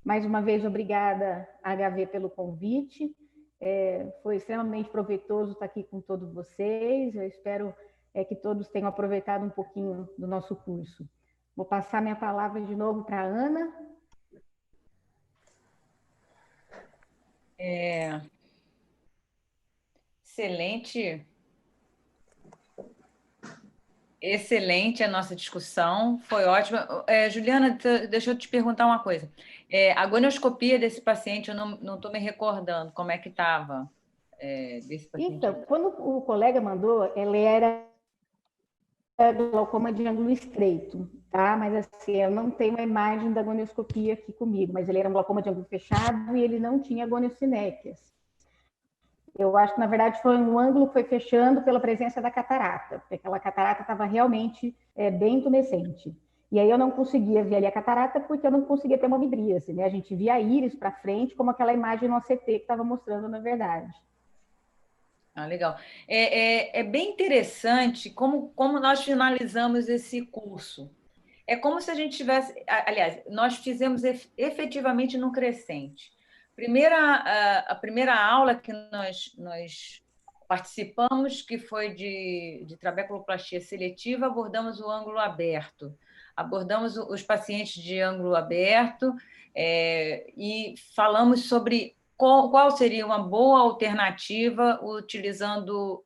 E: Mais uma vez, obrigada, HV, pelo convite. Foi extremamente proveitoso estar aqui com todos vocês. Eu espero que todos tenham aproveitado um pouquinho do nosso curso. Vou passar minha palavra de novo para a Ana.
B: Excelente a nossa discussão, foi ótima. Juliana, deixa eu te perguntar uma coisa. A gonioscopia desse paciente, eu não estou me recordando como é que estava desse paciente.
E: Então, quando o colega mandou, ele era glaucoma de ângulo estreito, tá? Mas assim, eu não tenho a imagem da gonioscopia aqui comigo, mas ele era um glaucoma de ângulo fechado e ele não tinha goniocinéquias. Eu acho que, na verdade, foi um ângulo que foi fechando pela presença da catarata, porque aquela catarata estava realmente bem intumescente. E aí eu não conseguia ver ali a catarata porque eu não conseguia ter uma midríase, né? A gente via a íris para frente, como aquela imagem no OCT que estava mostrando, na verdade.
B: Legal. É bem interessante como nós finalizamos esse curso. É como se a gente tivesse... Aliás, nós fizemos efetivamente no crescente. A primeira aula que nós participamos, que foi de trabeculoplastia seletiva, abordamos o ângulo aberto. Abordamos os pacientes de ângulo aberto e falamos sobre qual seria uma boa alternativa utilizando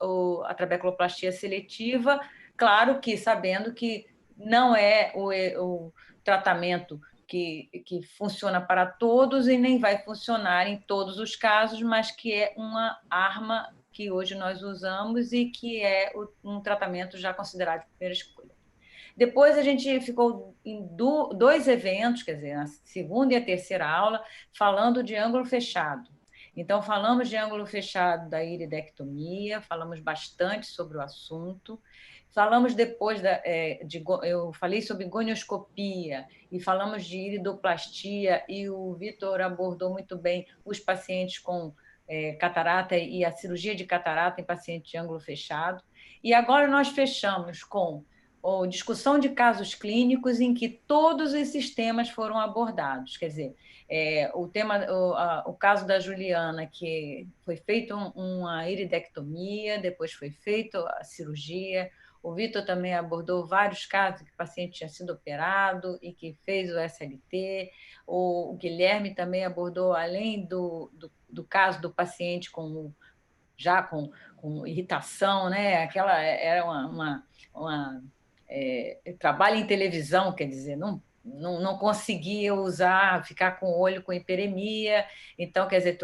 B: a trabeculoplastia seletiva, claro que sabendo que não é o tratamento que funciona para todos e nem vai funcionar em todos os casos, mas que é uma arma que hoje nós usamos e que é um tratamento já considerado de primeira escolha. Depois a gente ficou em 2 eventos, quer dizer, na segunda e a terceira aula, falando de ângulo fechado. Então, falamos de ângulo fechado da iridectomia, falamos bastante sobre o assunto. Falamos depois, eu falei sobre gonioscopia e falamos de iridoplastia, e o Vitor abordou muito bem os pacientes com catarata e a cirurgia de catarata em paciente de ângulo fechado. E agora nós fechamos com a discussão de casos clínicos em que todos esses temas foram abordados. Quer dizer, o caso da Juliana, que foi feita uma iridectomia, depois foi feita a cirurgia. O Vitor também abordou vários casos que o paciente tinha sido operado e que fez o SLT. O Guilherme também abordou, além do caso do paciente já com irritação, né? Aquela era trabalho em televisão, quer dizer, não conseguia ficar com o olho com hiperemia. Então, quer dizer,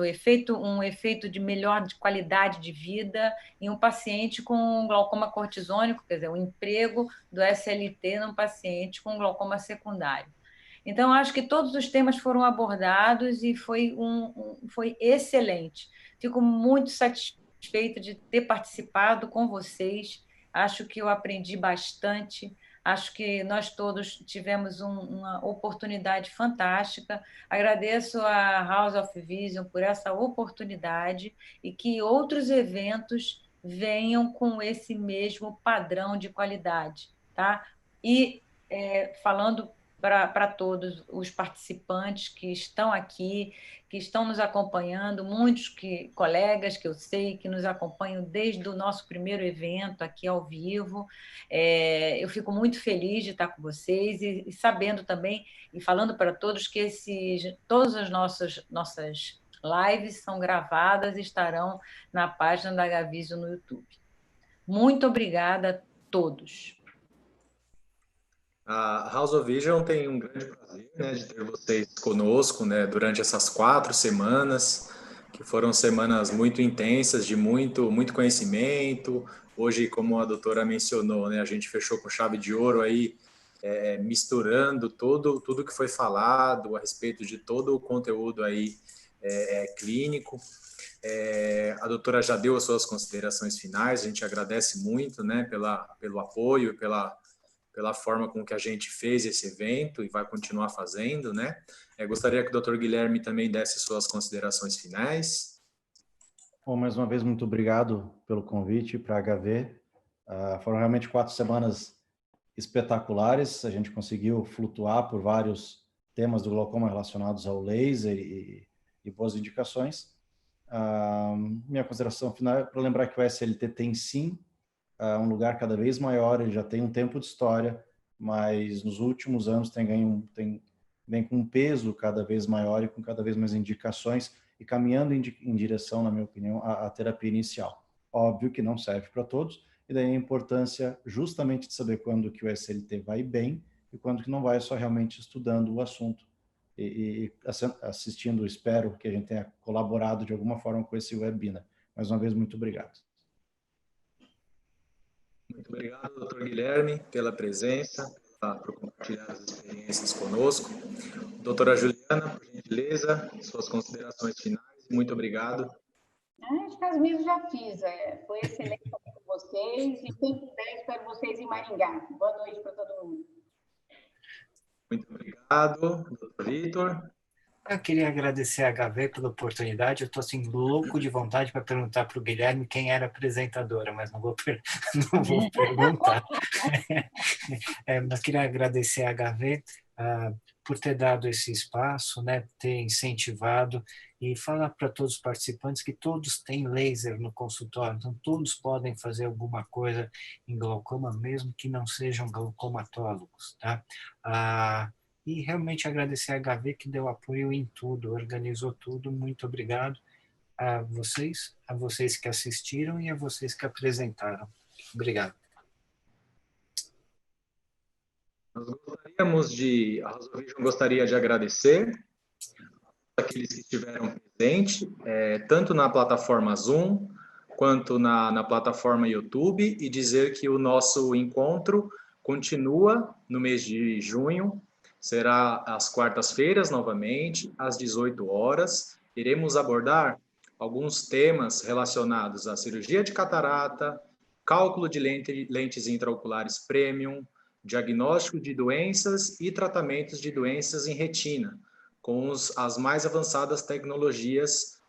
B: um efeito de melhor de qualidade de vida em um paciente com glaucoma cortisônico, quer dizer, o emprego do SLT num paciente com glaucoma secundário. Então, acho que todos os temas foram abordados e foi excelente. Fico muito satisfeita de ter participado com vocês. Acho que eu aprendi bastante. Acho que nós todos tivemos uma oportunidade fantástica. Agradeço a House of Vision por essa oportunidade e que outros eventos venham com esse mesmo padrão de qualidade. Tá? E falando para todos os participantes que estão aqui, que estão nos acompanhando, muitos colegas que eu sei que nos acompanham desde o nosso primeiro evento aqui ao vivo. Eu fico muito feliz de estar com vocês e sabendo também, e falando para todos, que todas as nossas lives são gravadas e estarão na página da Gaviso no YouTube. Muito obrigada a todos.
A: A House of Vision tem um grande prazer, né, de ter vocês conosco, né, durante essas 4 semanas, que foram semanas muito intensas, de muito conhecimento. Hoje, como a doutora mencionou, né, a gente fechou com chave de ouro aí, misturando tudo que foi falado a respeito de todo o conteúdo aí clínico. A doutora já deu as suas considerações finais, a gente agradece muito, né, pelo apoio, pela forma com que a gente fez esse evento e vai continuar fazendo, né? Gostaria que o Dr. Guilherme também desse suas considerações finais.
D: Bom, mais uma vez, muito obrigado pelo convite para a HV. Foram realmente 4 semanas espetaculares, a gente conseguiu flutuar por vários temas do glaucoma relacionados ao laser e boas indicações. Minha consideração final é para lembrar que o SLT tem sim um lugar cada vez maior, ele já tem um tempo de história, mas nos últimos anos vem com um peso cada vez maior e com cada vez mais indicações e caminhando em direção, na minha opinião, à terapia inicial. Óbvio que não serve para todos, e daí a importância justamente de saber quando que o SLT vai bem e quando que não vai, só realmente estudando o assunto e assistindo. Espero que a gente tenha colaborado de alguma forma com esse webinar. Mais uma vez, muito obrigado.
A: Muito obrigado, doutor Guilherme, pela presença, por compartilhar as experiências conosco. Doutora Juliana, por gentileza, suas considerações finais. Muito obrigado.
F: Acho que as minhas já fiz. Foi excelente estar com vocês e quem puder, espero vocês em Maringá. Boa noite para todo mundo.
A: Muito obrigado, doutor Vitor.
C: Eu queria agradecer a HV pela oportunidade. Eu estou assim, louco de vontade para perguntar para o Guilherme quem era a apresentadora, mas não vou perguntar. Mas queria agradecer a HV por ter dado esse espaço, né, ter incentivado e falar para todos os participantes que todos têm laser no consultório, então todos podem fazer alguma coisa em glaucoma, mesmo que não sejam glaucomatólogos, tá? E realmente agradecer a HV que deu apoio em tudo, organizou tudo. Muito obrigado a vocês que assistiram e a vocês que apresentaram. Obrigado.
A: A House of Vision gostaria de agradecer aqueles que estiveram presentes, tanto na plataforma Zoom, quanto na plataforma YouTube, e dizer que o nosso encontro continua no mês de junho. Será às quartas-feiras, novamente, às 18 horas. Iremos abordar alguns temas relacionados à cirurgia de catarata, cálculo de lentes intraoculares premium, diagnóstico de doenças e tratamentos de doenças em retina, com as mais avançadas tecnologias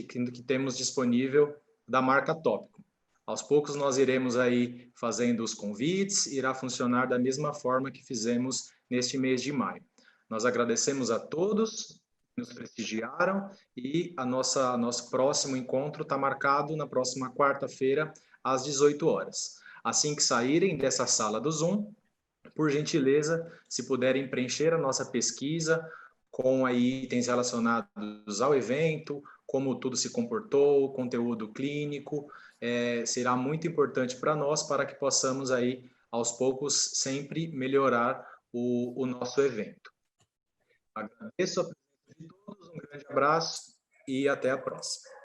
A: que temos disponível da marca Tópico. Aos poucos nós iremos aí fazendo os convites, irá funcionar da mesma forma que fizemos neste mês de maio. Nós agradecemos a todos que nos prestigiaram e nosso próximo encontro está marcado na próxima quarta-feira, às 18 horas. Assim que saírem dessa sala do Zoom, por gentileza, se puderem preencher a nossa pesquisa com aí itens relacionados ao evento, como tudo se comportou, conteúdo clínico, será muito importante para nós, para que possamos aí, aos poucos, sempre melhorar o nosso evento. Agradeço a presença de todos, um grande abraço e até a próxima.